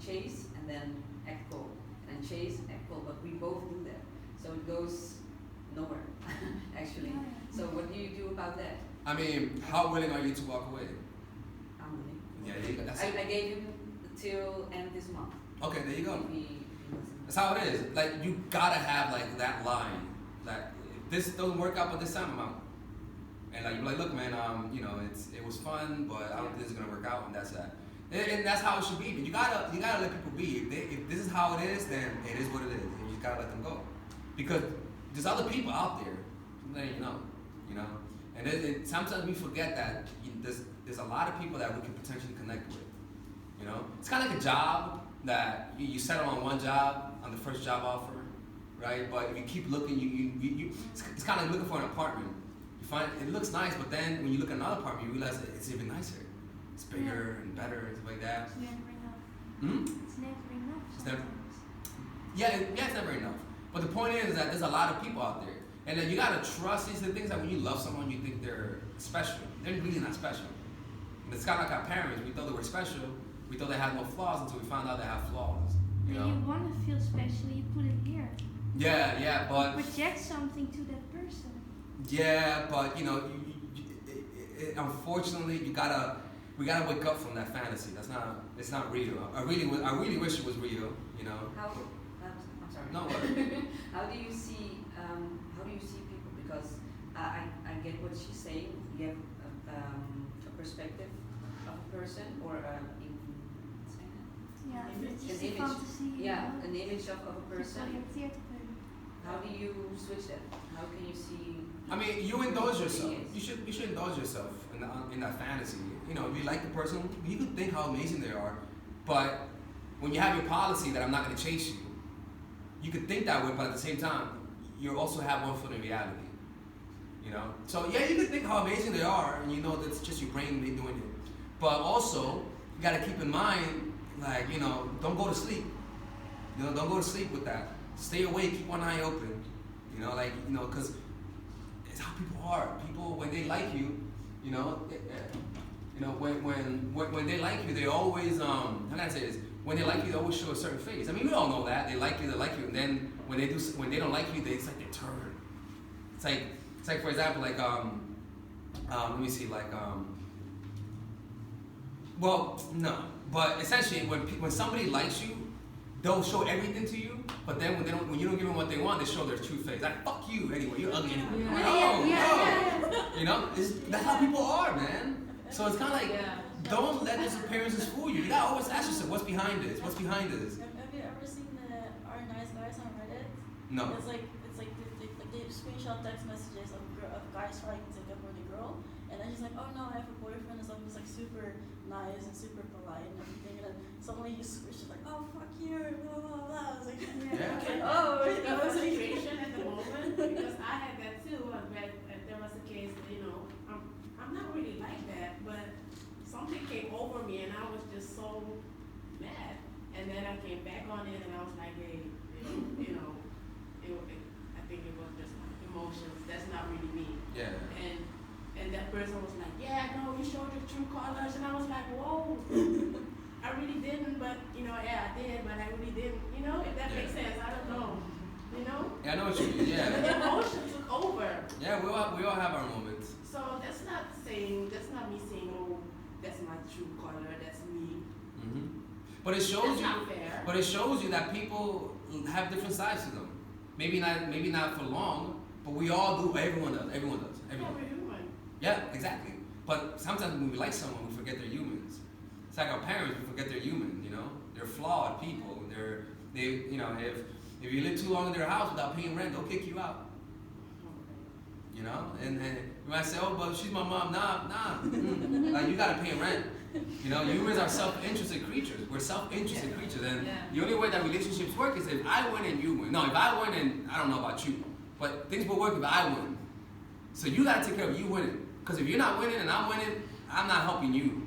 [SPEAKER 6] chase and then act cold, and then chase, act cold, but we both do that. So it goes nowhere, actually. So what do you do about that?
[SPEAKER 1] I mean, how willing are you to walk away?
[SPEAKER 6] I'm willing.
[SPEAKER 1] Yeah, there you go. That's
[SPEAKER 6] I
[SPEAKER 1] it.
[SPEAKER 6] gave him till end this month.
[SPEAKER 1] Okay, there you go.
[SPEAKER 6] If he doesn't.
[SPEAKER 1] That's how it is. Like, you gotta have like that line. Like, if this doesn't work out, but this time I'm out. And like, you're like, look, man, you know, it was fun, but I don't think this is gonna work out, and that's that. And that's how it should be. But you gotta let people be. If this is how it is, then it is what it is, and you just gotta let them go. Because there's other people out there, letting you know. And sometimes we forget that there's a lot of people that we can potentially connect with. You know, it's kind of like a job that you settle on one job on the first job offer, right? But if you keep looking, it's kind of like looking for an apartment. You find it looks nice, but then when you look at another apartment, you realize that it's even nicer. It's bigger and better and stuff like that.
[SPEAKER 4] It's never enough.
[SPEAKER 1] Hmm?
[SPEAKER 4] It's never enough.
[SPEAKER 1] It's never-
[SPEAKER 4] sometimes.
[SPEAKER 1] Yeah, it's never enough. But the point is that there's a lot of people out there. And then you gotta trust these are the things that when you love someone, you think they're special. They're really not special. And it's kind of like our parents. We thought they were special. We thought they had no flaws until we found out they have flaws. You
[SPEAKER 4] When
[SPEAKER 1] know?
[SPEAKER 4] you want to feel special, you put it here.
[SPEAKER 1] Yeah, but
[SPEAKER 4] Project something to that person.
[SPEAKER 1] yeah, but you know, unfortunately, we gotta wake up from that fantasy. It's not real. I really wish it was real. You know.
[SPEAKER 6] I'm sorry.
[SPEAKER 1] No.
[SPEAKER 6] How do you see people? Because I get what she's saying. You have a perspective of a person or
[SPEAKER 4] Yeah, it's
[SPEAKER 6] An
[SPEAKER 4] just a
[SPEAKER 6] image.
[SPEAKER 4] fantasy.
[SPEAKER 6] yeah,
[SPEAKER 4] you know?
[SPEAKER 6] an image of a person.
[SPEAKER 4] Geprojecteerd worden.
[SPEAKER 6] How do you switch that? How can you see?
[SPEAKER 1] I mean, you indulge yourself.
[SPEAKER 6] Yes.
[SPEAKER 1] You should indulge yourself in that fantasy. You know, if you like the person, you could think how amazing they are, but when you have your policy that I'm not going to chase you, you could think that way, but at the same time, you also have one foot in reality. You know, so yeah, you could think how amazing they are, and you know that's just your brain doing it. But also, you got to keep in mind, like, you know, don't go to sleep. You know, don't go to sleep with that. Stay awake, keep one eye open. You know, like, you know, because it's how people are. People, when they like you, you know, when they like you, they always, how can I say this? When they like you, they always show a certain face. I mean, we all know that. They like you, and then when they don't like you, it's like they turn. It's like for example, like, let me see, like, well, no. But essentially, when somebody likes you, they'll show everything to you, but then when you don't give them what they want, they show their true face. Like, fuck you anyway, you're ugly anyway.
[SPEAKER 3] Yeah.
[SPEAKER 1] No. You know, that's how people are, man. So it's kind of like, don't let those appearances fool you. You gotta always ask yourself, what's behind this? What's behind this?
[SPEAKER 5] Have you ever seen the Are Nice Guys on Reddit?
[SPEAKER 1] No.
[SPEAKER 5] It's like they screenshot text messages of guys trying to take up with a girl, and then she's like, oh no, I have a boyfriend, and so he's like super nice and super polite and everything, and then suddenly she's like, oh fuck you, blah blah blah. I was like,
[SPEAKER 2] Okay.
[SPEAKER 5] oh,
[SPEAKER 2] The frustration at the moment, because I had that too. But there was a case, I'm not really like that, but something came over me and I was just so mad. And then I came back on it and I was like, hey, I think it was just emotions. That's not really me.
[SPEAKER 1] Yeah.
[SPEAKER 2] And that person was like, yeah, no, you showed your true colors. And I was like, whoa, I really didn't, but, I did, but I really didn't, if that makes sense, I don't know,
[SPEAKER 1] Yeah, I know what you mean, yeah.
[SPEAKER 2] The emotion took over.
[SPEAKER 1] Yeah, we all have our moments.
[SPEAKER 2] So that's not me saying, oh, that's my true color, that's me.
[SPEAKER 1] Mm-hmm. But it shows
[SPEAKER 2] That's
[SPEAKER 1] you.
[SPEAKER 2] not fair.
[SPEAKER 1] But it shows you that people have different sides to them. Maybe not for long, but we all do. Everyone does.
[SPEAKER 2] Yeah, we're human.
[SPEAKER 1] Yeah, exactly. But sometimes when we like someone, we forget they're humans. It's like our parents. We forget they're human. They're flawed people. If you live too long in their house without paying rent, they'll kick you out. And you might say, oh, but she's my mom. Nah. Like, you gotta pay rent. Humans are self-interested creatures. We're self-interested creatures, and the only way that relationships work is if I win and you win. No, if I win and I don't know about you, but things will work if I win. So you gotta take care of you winning. Because if you're not winning and I'm winning, I'm not helping you.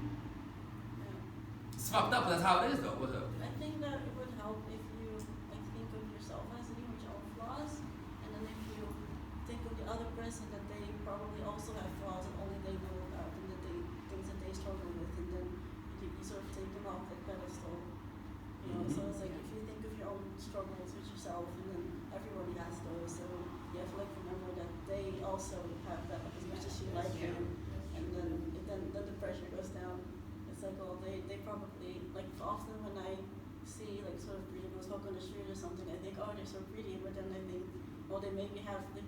[SPEAKER 1] It's fucked up, but that's how it is, though. What's up?
[SPEAKER 5] I think that it would help if you think of yourself as you with your own flaws, and then if you think of the other person that they probably also have flaws and only they know about, and that things that they struggle with, and then you sort of take them off that pedestal. So it's like if you think of your own struggles with yourself, and then everybody has those, so you have to remember that they also have that as much as you like them, and then the pressure goes down. It's like, well, they probably, often when I see sort of pretty girls walk on the street or something, I think, oh, they're so pretty, but then I think, well, they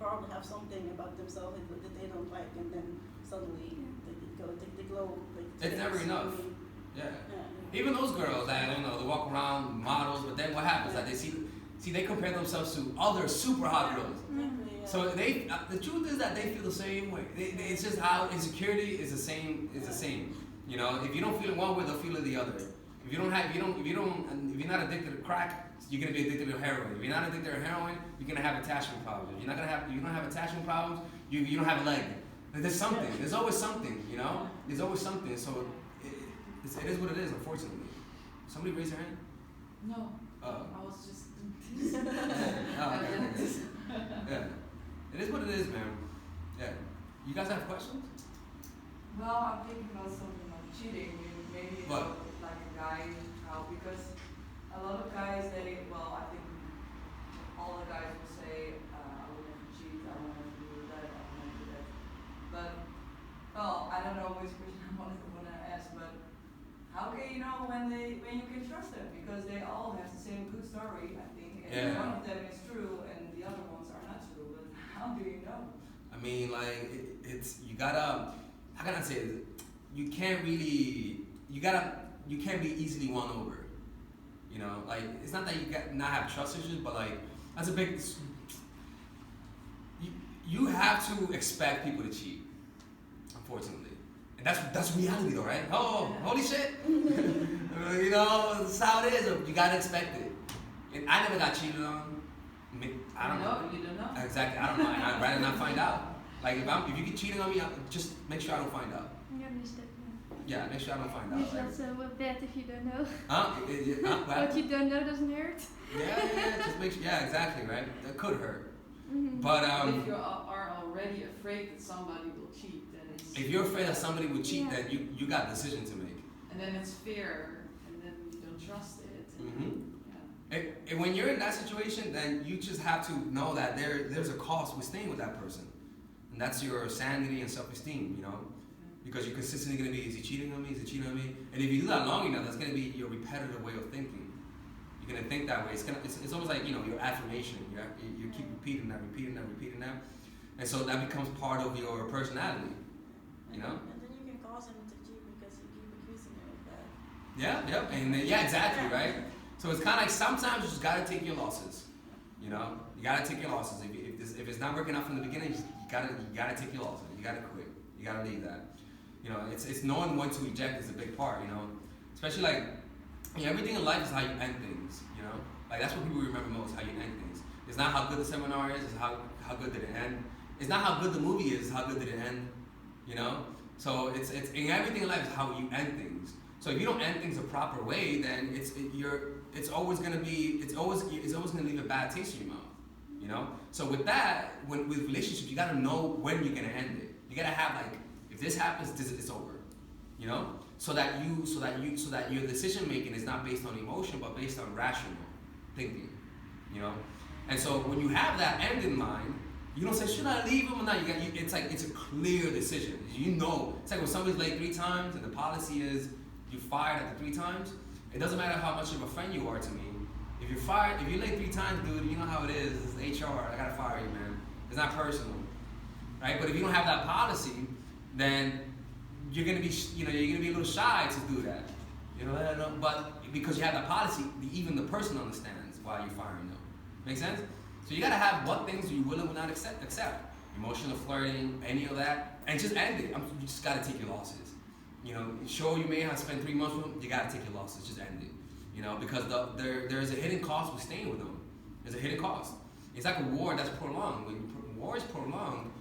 [SPEAKER 5] probably have something about themselves that they don't like, and then suddenly they glow.
[SPEAKER 1] It's never enough. Yeah. Even those girls that they walk around models, but then what happens? Like they compare themselves to other super hot girls.
[SPEAKER 5] Exactly, yeah.
[SPEAKER 1] So the truth is that they feel the same way. It's just how insecurity is the same. It's the same. If you don't feel it one way, they'll feel it the other. If you're not addicted to crack, you're gonna be addicted to heroin. If you're not addicted to heroin, you're gonna have attachment problems. If you don't have attachment problems, you don't have a leg. There's something. There's always something. There's always something. So it is what it is. Unfortunately. Somebody raise their hand.
[SPEAKER 3] No.
[SPEAKER 1] Oh.
[SPEAKER 3] I was just.
[SPEAKER 1] Okay. Yeah. It is what it is, man. Yeah. You guys have questions?
[SPEAKER 3] Well, I'm thinking about something like cheating. Maybe
[SPEAKER 1] What?
[SPEAKER 3] like a guy, because a lot of guys, I think all the guys will say, I will never cheat, I will never do that, I will never do that. But, I don't know which question I want to ask, but how can you know when you can trust them? Because they all have the same good story, I think, and one of them is true and the other ones are not true, but how do you know?
[SPEAKER 1] I mean, you gotta, how can I say it? You can't be easily won over. It's not that you not have trust issues, but that's a big, you have to expect people to cheat, unfortunately. And that's reality though, right? Oh, holy shit. That's how it is. You gotta expect it. And I never got cheated on. I don't know.
[SPEAKER 3] You don't know.
[SPEAKER 1] Exactly. I don't know. I'd rather not find out. If you get cheating on me, just make sure I don't find out. Yeah, make sure I don't find out.
[SPEAKER 4] It's not so bad if you don't know.
[SPEAKER 1] Huh?
[SPEAKER 4] What you don't know doesn't hurt.
[SPEAKER 1] Yeah. Just make sure. Yeah, exactly. Right. That could hurt.
[SPEAKER 4] Mm-hmm.
[SPEAKER 1] But
[SPEAKER 3] if you are already afraid that somebody will cheat, then it's.
[SPEAKER 1] if you're afraid that somebody would cheat, then you got a decision to make.
[SPEAKER 3] And then it's fear, and then you don't trust it.
[SPEAKER 1] And when you're in that situation, then you just have to know that there's a cost with staying with that person, and that's your sanity and self-esteem. Because you're consistently going to be, is he cheating on me? Is he cheating on me? And if you do that long enough, that's going to be your repetitive way of thinking. You're gonna think that way. It's almost like, you know, your affirmation. You keep repeating that, and so that becomes part of your personality. You know.
[SPEAKER 5] And then you can cause him to cheat because you keep accusing him of that.
[SPEAKER 1] Yeah, and then, yeah, exactly, right. So it's kind of like sometimes you just gotta take your losses. You know, you gotta take your losses. If it's not working out from the beginning, you gotta take your losses. You gotta quit. You gotta leave that. You know, it's knowing when to eject is a big part. You know, especially like, you know, everything in life is how you end things. You know, like that's what people remember most, how you end things. It's not how good the seminar is. It's how good did it end. It's not how good the movie is. It's how good did it end. You know, so it's in everything in life is how you end things. So if you don't end things a proper way, then it's always gonna leave a bad taste in your mouth. You know. So with that, with relationships, you gotta know when you're gonna end it. You gotta have like, if this happens, it's over. You know. So that your decision making is not based on emotion, but based on rational thinking. You know. And so when you have that end in mind, you don't say, should I leave him or not? It's a clear decision. You know, it's like when somebody's late 3 times and the policy is you fired after 3 times. It doesn't matter how much of a friend you are to me. If you're late 3 times, dude, you know how it is. It's HR. I gotta fire you, man. It's not personal, right? But if you don't have that policy, then you're gonna be a little shy to do that. You know, but because you have that policy, even the person understands why you're firing them. Make sense? So you gotta have what things you will and will not accept. Emotional flirting, any of that, and just end it. You just gotta take your losses. You know, sure you may have spent 3 months with them, you gotta take your losses, just end it. You know, because there's a hidden cost with staying with them. There's a hidden cost. It's like a war that's prolonged. When war is prolonged,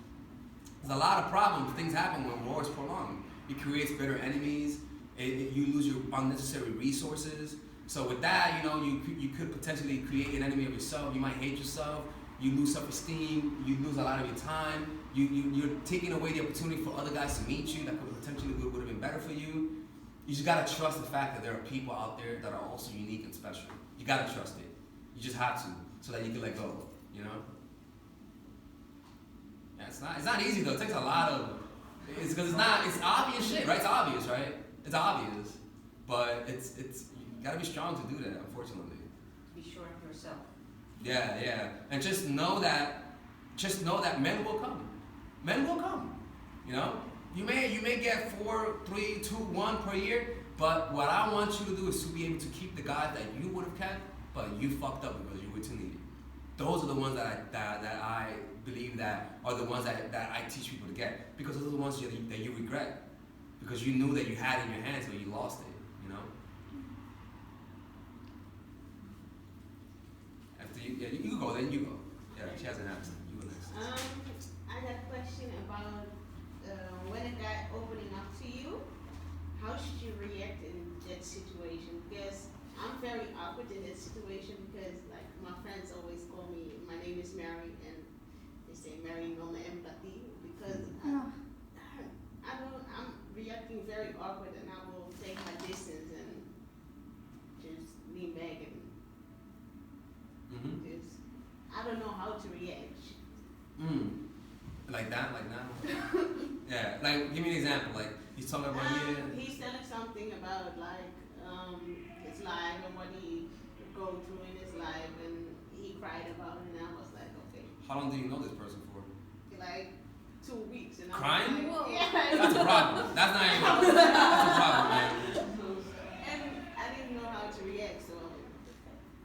[SPEAKER 1] there's a lot of problems. Things happen when war is prolonged. It creates bitter enemies. You lose your unnecessary resources. So with that, you know, you could potentially create an enemy of yourself. You might hate yourself. You lose self-esteem. You lose a lot of your time. You're taking away the opportunity for other guys to meet you that could potentially would have been better for you. You just gotta trust the fact that there are people out there that are also unique and special. You gotta trust it. You just have to, so that you can let go. You know. Yeah, it's not easy though. It takes a lot of. It's obvious shit, right? It's obvious, right? It's obvious, but it's you gotta be strong to do that. Unfortunately.
[SPEAKER 6] Be sure of yourself.
[SPEAKER 1] Yeah, and just know that men will come. Men will come. You know, you may get 4, 3, 2, 1 per year, but what I want you to do is to be able to keep the guys that you would have kept, but you fucked up because you were too needy. Those are the ones that I believe that are the ones that I teach people to get, because those are the ones that you regret, because you knew that you had it in your hands but you lost it. You know. After you go, then you go. Yeah, she hasn't answered. You go next.
[SPEAKER 2] I got a question about when a guy opening up to you, how should you react in that situation? Because I'm very awkward in that situation, because like my friends always call me, my name is Mary, and they say Mary non empathy, because I'm reacting very awkward, and I will take my distance and just lean back and just, I don't know how to react.
[SPEAKER 1] Like that? Yeah, like, give me an example, like, he's talking about
[SPEAKER 2] He's telling something about, like, his life and what he go through in his life, and he cried about it, and I was like, okay.
[SPEAKER 1] How long do you know this person for?
[SPEAKER 2] Like, 2 weeks. And
[SPEAKER 1] Crying?
[SPEAKER 2] Like, yeah.
[SPEAKER 1] That's a problem. That's not even that's a problem, man.
[SPEAKER 2] And I didn't know how to react, so.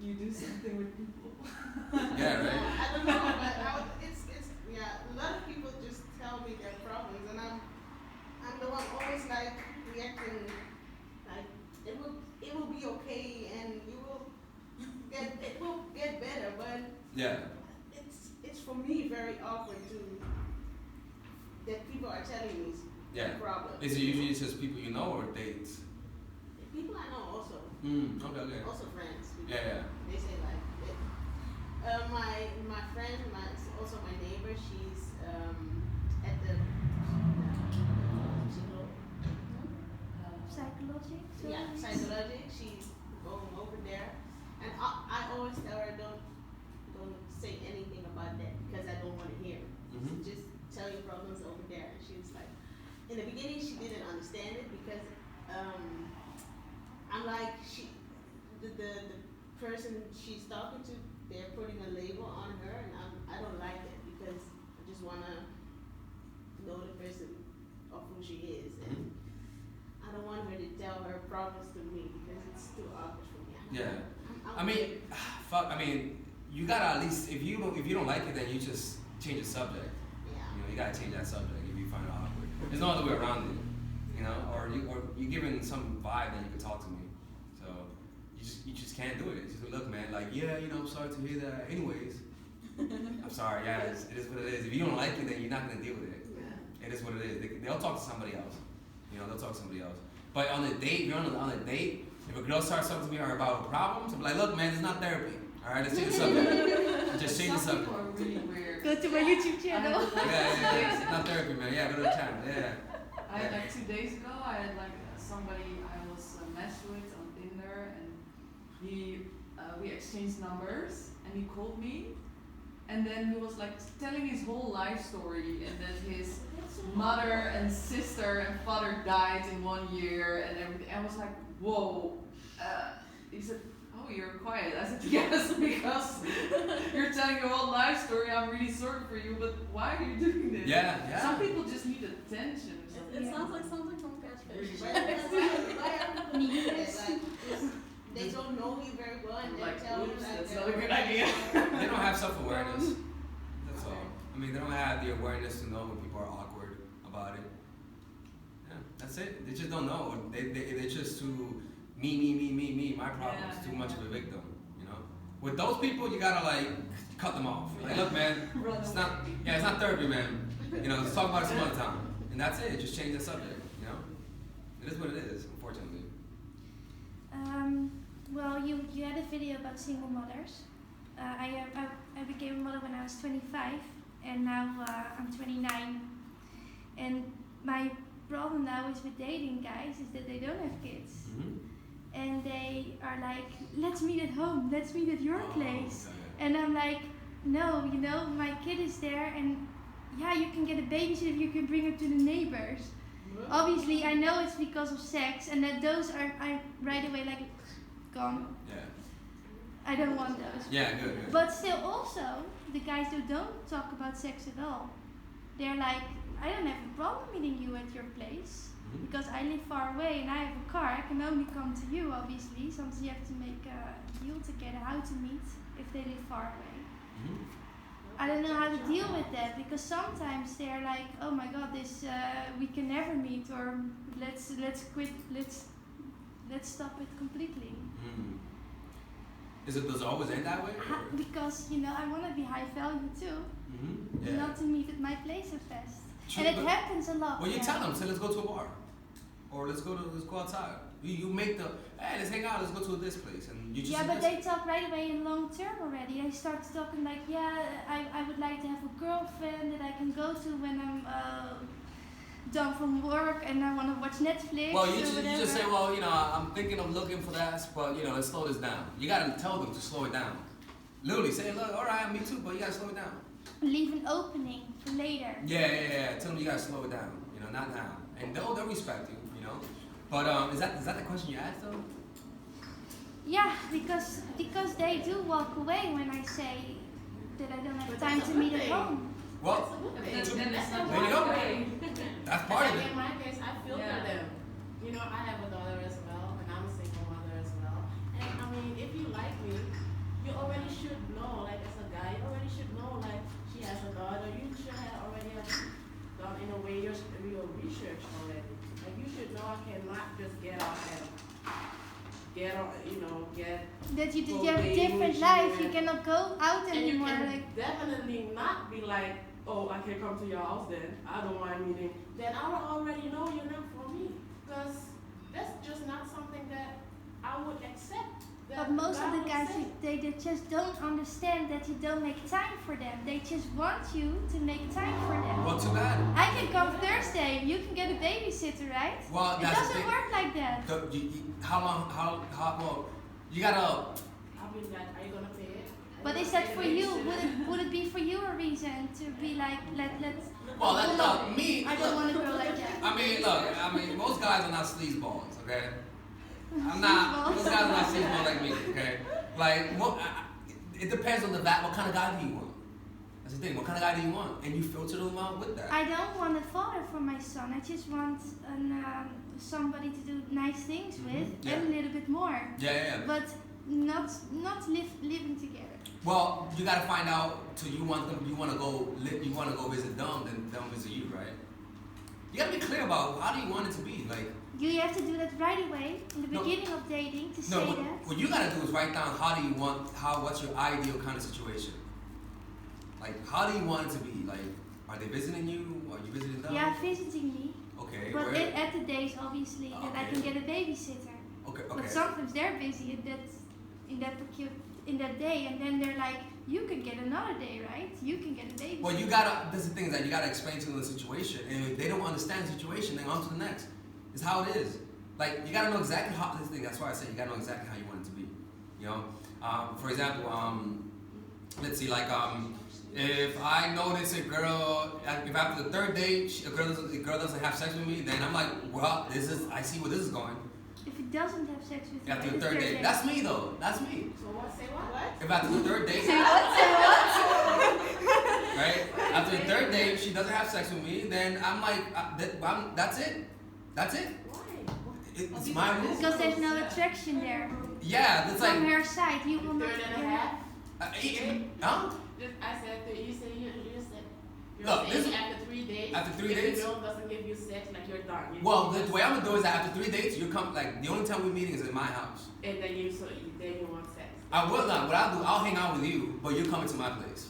[SPEAKER 3] You do something with people.
[SPEAKER 1] Yeah, right?
[SPEAKER 2] I don't know, but it's a lot of people just tell me their problems, and I'm the one always like reacting like it will be okay, and it will get better, but
[SPEAKER 1] Yeah.
[SPEAKER 2] it's for me very awkward that people are telling me their problems.
[SPEAKER 1] Is it usually just people you know or dates?
[SPEAKER 2] People I know also.
[SPEAKER 1] Okay.
[SPEAKER 2] Also friends.
[SPEAKER 1] Yeah.
[SPEAKER 2] They say like it. My friend, also my neighbor, she's at the psychology. She's going over there, and I always tell her don't say anything about that, because I don't want to hear. Just tell your problems over there. And she was like, in the beginning she didn't understand it, because I'm like the person she's talking to, they're putting a label on her, and I don't like it because I just wanna know the person of who she is, and I don't want her to tell her problems to me because it's too awkward for me.
[SPEAKER 1] Yeah.
[SPEAKER 2] I'm
[SPEAKER 1] I mean, fuck. I mean, you gotta at least if you don't like it, then you just change the subject.
[SPEAKER 2] yeah.
[SPEAKER 1] You know, you gotta change that subject if you find it awkward. There's no other way around it. You know, or you giving some vibe that you can talk to me. So you just can't do it. It's just look, man. Like, yeah, you know, I'm sorry to hear that. Anyways, I'm sorry. Yeah, it is what it is. If you don't like it, then you're not gonna deal with it.
[SPEAKER 2] Yeah.
[SPEAKER 1] It is what it is. They'll talk to somebody else. You know, they'll talk to somebody else. But on a date, if you're on a date, if a girl starts talking to me about problems, I'm like, look, man, it's not therapy. All right, let's change the subject. Just change the
[SPEAKER 3] Some
[SPEAKER 1] subject.
[SPEAKER 3] people are really weird.
[SPEAKER 4] Go to my YouTube channel.
[SPEAKER 1] Yeah, it's not therapy, man. Yeah, go to the channel. Yeah.
[SPEAKER 3] I had like 2 days ago, I had like somebody I was matched with on Tinder, and we exchanged numbers, and he called me, and then he was like telling his whole life story, and then his mother and sister and father died in 1 year, and everything. I was like, whoa. He said, oh, you're quiet. I said, yes, because you're telling your whole life story. I'm really sorry for you, but why are you doing this?
[SPEAKER 1] Yeah.
[SPEAKER 3] Some people just need attention.
[SPEAKER 5] It sounds like something from Catfish.
[SPEAKER 3] Really?
[SPEAKER 5] Why are people doing that? Like, they don't know me very well, and
[SPEAKER 3] Like,
[SPEAKER 5] they tell me
[SPEAKER 3] oops,
[SPEAKER 5] like
[SPEAKER 3] that's
[SPEAKER 5] they're
[SPEAKER 3] not a good
[SPEAKER 5] already-
[SPEAKER 3] idea.
[SPEAKER 1] They don't have self-awareness. That's all. I mean, they don't have the awareness to know when people are awkward about it. Yeah, that's it. They just don't know. They're just too me. My problems.
[SPEAKER 3] Yeah,
[SPEAKER 1] Too much of a victim. You know. With those people, you gotta like cut them off. Like, look, man,
[SPEAKER 3] Run
[SPEAKER 1] it's
[SPEAKER 3] away.
[SPEAKER 1] not. Yeah, it's not therapy, man. You know, let's talk about it some other time. And that's it. Just change the subject. You know. It is what it is. Unfortunately.
[SPEAKER 4] Well, you had a video about single mothers. I became a mother when I was 25, and now I'm 29. And my problem now is with dating guys is that they don't have kids, and they are like, let's meet at home, let's meet at your place. And I'm like, no, you know, my kid is there, and yeah, you can get a babysitter, you can bring her to the neighbors. Obviously, I know it's because of sex, and that those are right away like gone.
[SPEAKER 1] Yeah.
[SPEAKER 4] I don't want those.
[SPEAKER 1] Yeah. Good.
[SPEAKER 4] But still, also the guys who don't talk about sex at all, they're like, I don't have a problem meeting you at your place because I live far away and I have a car. I can only come to you, obviously. Sometimes you have to make a deal together how to meet if they live far away. I don't know how to deal with that because sometimes they're like, oh my god, this we can never meet, or let's quit, let's stop it completely.
[SPEAKER 1] Does it always end that way?
[SPEAKER 4] Because you know I want to be high value too,
[SPEAKER 1] Yeah.
[SPEAKER 4] not to meet at my place at best.
[SPEAKER 1] True,
[SPEAKER 4] And it
[SPEAKER 1] but-
[SPEAKER 4] happens a lot.
[SPEAKER 1] Well, you
[SPEAKER 4] yeah.
[SPEAKER 1] tell them, say let's go to a bar, or let's go outside. You make the hey, let's hang out, let's go to this place, and you just
[SPEAKER 4] Yeah, but
[SPEAKER 1] suggest
[SPEAKER 4] they talk right away in long term already. They start talking like, yeah, I would like to have a girlfriend that I can go to when I'm done from work and I want to watch Netflix.
[SPEAKER 1] Well,
[SPEAKER 4] or
[SPEAKER 1] you just
[SPEAKER 4] whatever.
[SPEAKER 1] say, well, you know, I'm thinking of looking for that, but you know, let's slow this down. You gotta tell them to slow it down. Literally say, look, all right, me too, but you gotta slow it down.
[SPEAKER 4] Leave an opening for later.
[SPEAKER 1] Yeah. Tell them you gotta slow it down. You know, not now, and they'll respect you. You know, but is that the question you asked them?
[SPEAKER 4] Yeah, because they do walk away when I say that I don't have
[SPEAKER 2] But
[SPEAKER 4] time
[SPEAKER 2] that's
[SPEAKER 4] to
[SPEAKER 2] a
[SPEAKER 4] meet
[SPEAKER 2] good
[SPEAKER 4] at
[SPEAKER 2] thing.
[SPEAKER 4] home.
[SPEAKER 1] Well,
[SPEAKER 3] Then it's not
[SPEAKER 1] There you go.
[SPEAKER 3] okay.
[SPEAKER 1] that's part of
[SPEAKER 2] Like
[SPEAKER 1] it.
[SPEAKER 2] in my case, I feel
[SPEAKER 3] Yeah.
[SPEAKER 2] for them. You know, I have a daughter as well, and I'm a single mother as well. And I mean, if you like me, you already should know, like as a guy, you already should know, like she has a daughter. You should have already have done in a way your research already. Like you should know I cannot just get out and get on, you know, get.
[SPEAKER 4] That you
[SPEAKER 2] Go
[SPEAKER 4] have a
[SPEAKER 2] dating
[SPEAKER 4] different
[SPEAKER 2] with
[SPEAKER 4] life.
[SPEAKER 2] you
[SPEAKER 4] You cannot go out
[SPEAKER 2] And you
[SPEAKER 4] anymore.
[SPEAKER 2] can
[SPEAKER 4] Like
[SPEAKER 2] definitely not be like, oh, I can come to your house then. I don't mind meeting. Then I would already know you're not for me. Because that's just not something that I would accept.
[SPEAKER 4] But most of the guys, they just don't understand that you don't make time for them. They just want you to make time for them.
[SPEAKER 1] Well, too bad.
[SPEAKER 4] I can come Thursday, you can get a babysitter, right?
[SPEAKER 1] Well,
[SPEAKER 4] It
[SPEAKER 1] that's the
[SPEAKER 4] doesn't
[SPEAKER 1] thing.
[SPEAKER 4] work like that.
[SPEAKER 1] How long? How well? You gotta.
[SPEAKER 2] I'll be like, are you gonna pay it?
[SPEAKER 4] But is that for you? Would it be for you a reason to be like, let's
[SPEAKER 1] Well, look, me.
[SPEAKER 4] I don't want to go like that.
[SPEAKER 1] I mean, most guys are not sleazeballs, okay? I'm not. Most guys are not sleazeballs like me, okay? Like, it depends on what kind of guy do you want? That's the thing. What kind of guy do you want? And you filter them out with that.
[SPEAKER 4] I don't want a father for my son. I just want somebody to do nice things with and a little bit more.
[SPEAKER 1] Yeah.
[SPEAKER 4] But not living together.
[SPEAKER 1] Well, you gotta find out. So you want them? You want to go visit them, then they'll visit you, right? You gotta be clear about how do you want it to be, like.
[SPEAKER 4] You have to do that right away in the beginning of dating to say that.
[SPEAKER 1] What you gotta do is write down what's your ideal kind of situation. Like, how do you want it to be? Like, are they visiting you? Are you visiting them?
[SPEAKER 4] Yeah, visiting me.
[SPEAKER 1] Okay.
[SPEAKER 4] But at the days, obviously, that I can get a babysitter.
[SPEAKER 1] Okay.
[SPEAKER 4] But sometimes they're busy in that day, and then they're like, you can get another day, right? You can get a babysitter.
[SPEAKER 1] Well, that's the thing, is that you gotta explain to them the situation, and if they don't understand the situation, then on to the next. It's how it is. Like, you gotta know exactly how this thing. That's why I say you gotta know exactly how you want it to be. You know, for example, let's see, like, if I notice a girl, if after the third date a girl doesn't have sex with me, then I'm like, well, I see where this is going.
[SPEAKER 4] If it doesn't have sex with you
[SPEAKER 1] After the third date, that's me though. That's me.
[SPEAKER 2] So what? Say what?
[SPEAKER 1] If after the third date,
[SPEAKER 4] Say what?
[SPEAKER 1] right? After the third date, she doesn't have sex with me, then I'm like, that's it. That's it.
[SPEAKER 2] Why?
[SPEAKER 1] It's my rule.
[SPEAKER 4] Because there's no attraction there.
[SPEAKER 1] Yeah, that's like.
[SPEAKER 4] From her side, you will not.
[SPEAKER 2] Third and a half?
[SPEAKER 1] Huh?
[SPEAKER 2] I said, you said you're
[SPEAKER 1] Look,
[SPEAKER 2] saying after 3 days.
[SPEAKER 1] After 3
[SPEAKER 2] if
[SPEAKER 1] days.
[SPEAKER 2] the girl doesn't give you sex, like you're done.
[SPEAKER 1] Well, the way I'm gonna do is that after 3 dates, you come like the only time we're meeting is in my house.
[SPEAKER 2] And then you want sex.
[SPEAKER 1] I will not. What I'll do, I'll hang out with you, but you're coming to my place.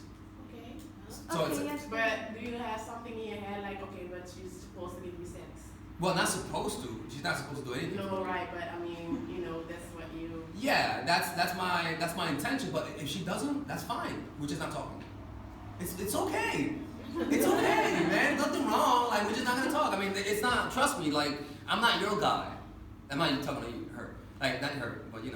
[SPEAKER 2] Okay.
[SPEAKER 1] So
[SPEAKER 4] Okay,
[SPEAKER 1] it's
[SPEAKER 4] yes.
[SPEAKER 2] But do you have something in your head like, okay, but she's supposed to give you sex?
[SPEAKER 1] well, not supposed to. She's not supposed to do anything.
[SPEAKER 2] No, right, but I mean, that's what you.
[SPEAKER 1] Yeah, that's my intention. But if she doesn't, that's fine. We're just not talking. It's okay. It's okay, man. Nothing wrong. Like, we're just not gonna talk. I mean, it's not. Trust me. Like, I'm not your guy. I'm not even talking to you, her. Like, not her, but the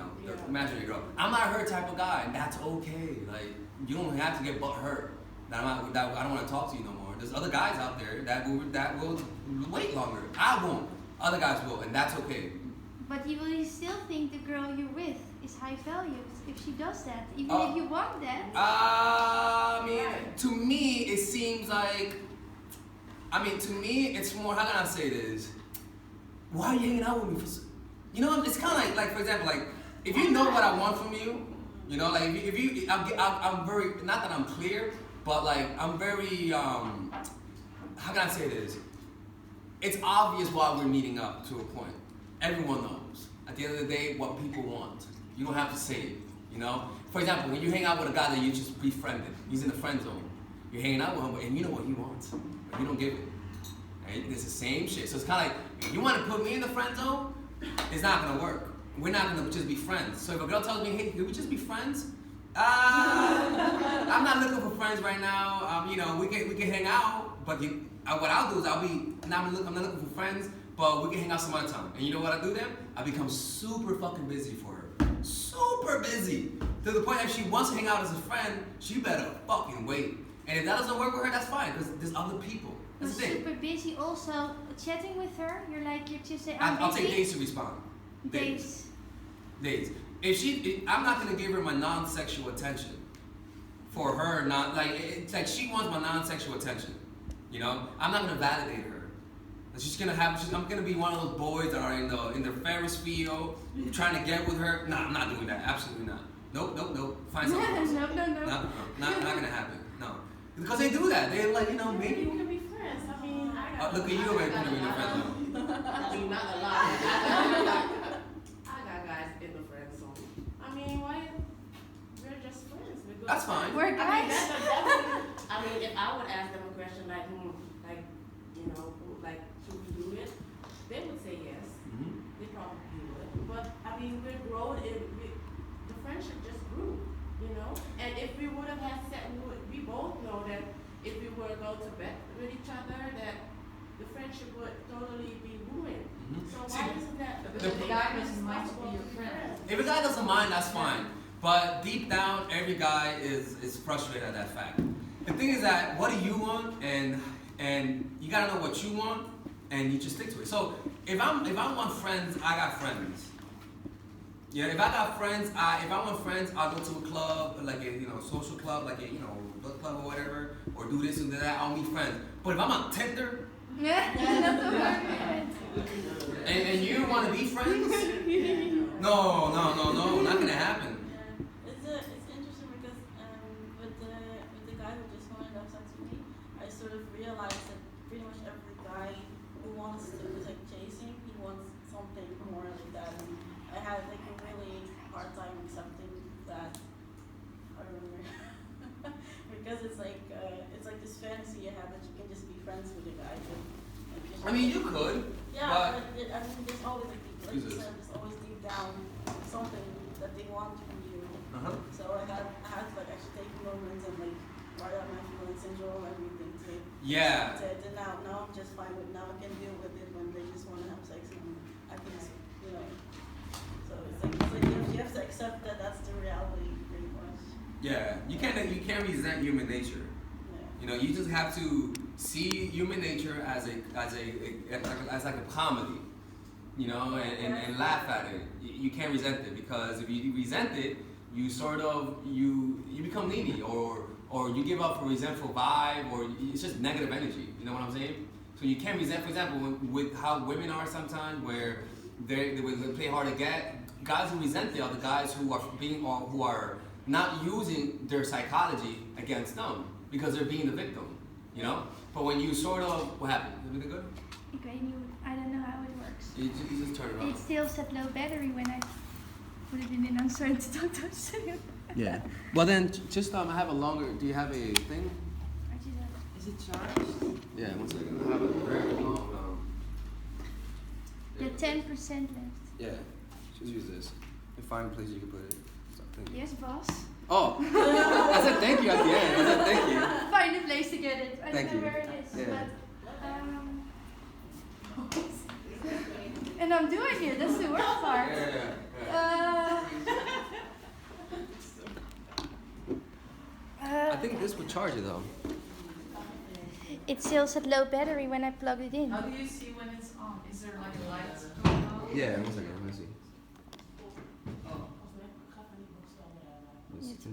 [SPEAKER 1] imaginary girl. I'm not her type of guy, and that's okay. Like, you don't have to get butt hurt. I don't want to talk to you no more. There's other guys out there that will wait longer. I won't. Other guys will, and that's okay.
[SPEAKER 4] But you will still think the girl you're with is high valued if she does that, even if you want that.
[SPEAKER 1] I mean, to me, it seems like. I mean, to me, it's more. How can I say this? Why are you hanging out with me? It's kind of like, for example, like, if you know what I want from you, like, if you, I'm very, not that I'm clear, but like, I'm very, how can I say this? It's obvious why we're meeting up to a point. Everyone knows. At the end of the day, what people want. You don't have to say it, For example, when you hang out with a guy that you just befriended, he's in the friend zone. You're hanging out with him, and you know what he wants, but you don't give it. Right? It's the same shit. So it's kind of like, if you want to put me in the friend zone, it's not gonna work. We're not gonna just be friends. So if a girl tells me, hey, can we just be friends? I'm not looking for friends right now. We can hang out, but what I'll do is I'm not looking for friends, but we can hang out some other time. And you know what I do then? I become super fucking busy for her. Super busy. To the point that if she wants to hang out as a friend, she better fucking wait. And if that doesn't work with her, that's fine, because there's other people.
[SPEAKER 4] You're
[SPEAKER 1] That's the thing.
[SPEAKER 4] super busy also chatting with her. You're just say,
[SPEAKER 1] I'll take days to respond.
[SPEAKER 4] Days.
[SPEAKER 1] I'm not gonna give her my non-sexual attention. For her, not like it's like she wants my non-sexual attention. I'm not gonna validate her. I'm gonna be one of those boys that are in the Ferris wheel trying to get with her. Nah, I'm not doing that. Absolutely not. Nope. Find something else.
[SPEAKER 4] No.
[SPEAKER 1] Not gonna happen. No, because they do that. They're like, maybe.
[SPEAKER 2] Maybe we can be friends. I mean,
[SPEAKER 1] Look at you already putting in your friend zone.
[SPEAKER 2] I mean, not a lot. I got guys in the friend zone. I mean, we're just friends. We're good.
[SPEAKER 1] That's fine.
[SPEAKER 4] We're guys.
[SPEAKER 2] I mean, if I would ask them a question like, should we do it? They would say yes.
[SPEAKER 1] Mm-hmm.
[SPEAKER 2] They probably would. But I mean, we're grown. The friendship just grew, And if we would have had sex, we both know that if we were to go to bed with each other, that the friendship would totally be ruined.
[SPEAKER 1] Mm-hmm.
[SPEAKER 2] So why isn't that?
[SPEAKER 3] But if the guy doesn't mind to be your friend.
[SPEAKER 1] If a guy doesn't mind, that's fine. But deep down, every guy is frustrated at that fact. The thing is that, what do you want? And you gotta know what you want, and you just stick to it. So if I want friends, I got friends. Yeah, if I got friends, if I want friends, I'll go to a club, like a social club, like a book club or whatever, or do this and that. I'll meet friends. But if I'm on Tinder and you want to be friends, no, not gonna happen.
[SPEAKER 5] Yeah, it's interesting because with the guy who just wanted to have sex with me, I sort of realized that pretty much every guy who wants to is like chasing, he wants something more like that. And I had like a really hard time accepting that. I remember because it's like this fantasy you have that you can just be friends with a guy.
[SPEAKER 1] I mean, you could.
[SPEAKER 5] Yeah, but I mean, there's always like you
[SPEAKER 1] Jesus.
[SPEAKER 5] said, there's always deep down something that they want from you.
[SPEAKER 1] Uh-huh.
[SPEAKER 5] So I had to like actually take moments and like write out my feelings and draw everything to
[SPEAKER 1] Yeah.
[SPEAKER 5] and now I'm just fine with now I can deal with it when they just want to have sex and I can so it's like you have to accept that that's the reality pretty much.
[SPEAKER 1] Yeah, you can't resent human nature.
[SPEAKER 5] Yeah.
[SPEAKER 1] You just have to see human nature as like a comedy, and laugh at it. You can't resent it, because if you resent it, you sort of you become needy, or you give up a resentful vibe, or it's just negative energy. You know what I'm saying? So you can't resent, for example, with how women are sometimes, where they play hard to get. Guys who resent the other guys who are not using their psychology against them because they're being the victim. But when you sort of, what happened? Is it good?
[SPEAKER 4] Okay, I don't know how it works.
[SPEAKER 1] You just turn it on.
[SPEAKER 4] It still said low battery when I put it in, and I'm starting to talk to myself.
[SPEAKER 1] Yeah. Well then, just I have a longer. Do you have a thing?
[SPEAKER 6] Is it charged?
[SPEAKER 1] Yeah. 1 second. I have a very long.
[SPEAKER 4] The 10% left.
[SPEAKER 1] Yeah. Just use this. You find a place you can put it. So, thank you.
[SPEAKER 4] Yes, boss.
[SPEAKER 1] Oh. I said thank you at the end. I said thank you.
[SPEAKER 4] Find a place to get it. I
[SPEAKER 1] Thank
[SPEAKER 4] don't know
[SPEAKER 1] you.
[SPEAKER 4] where it is,
[SPEAKER 1] Yeah.
[SPEAKER 4] but and I'm doing it. That's the worst part.
[SPEAKER 1] I think this would charge it though.
[SPEAKER 4] It still said low battery when I plugged it in.
[SPEAKER 3] How do you see when it's on? Is there like a light going on?
[SPEAKER 1] Yeah. 1 second. Let me see.
[SPEAKER 4] It's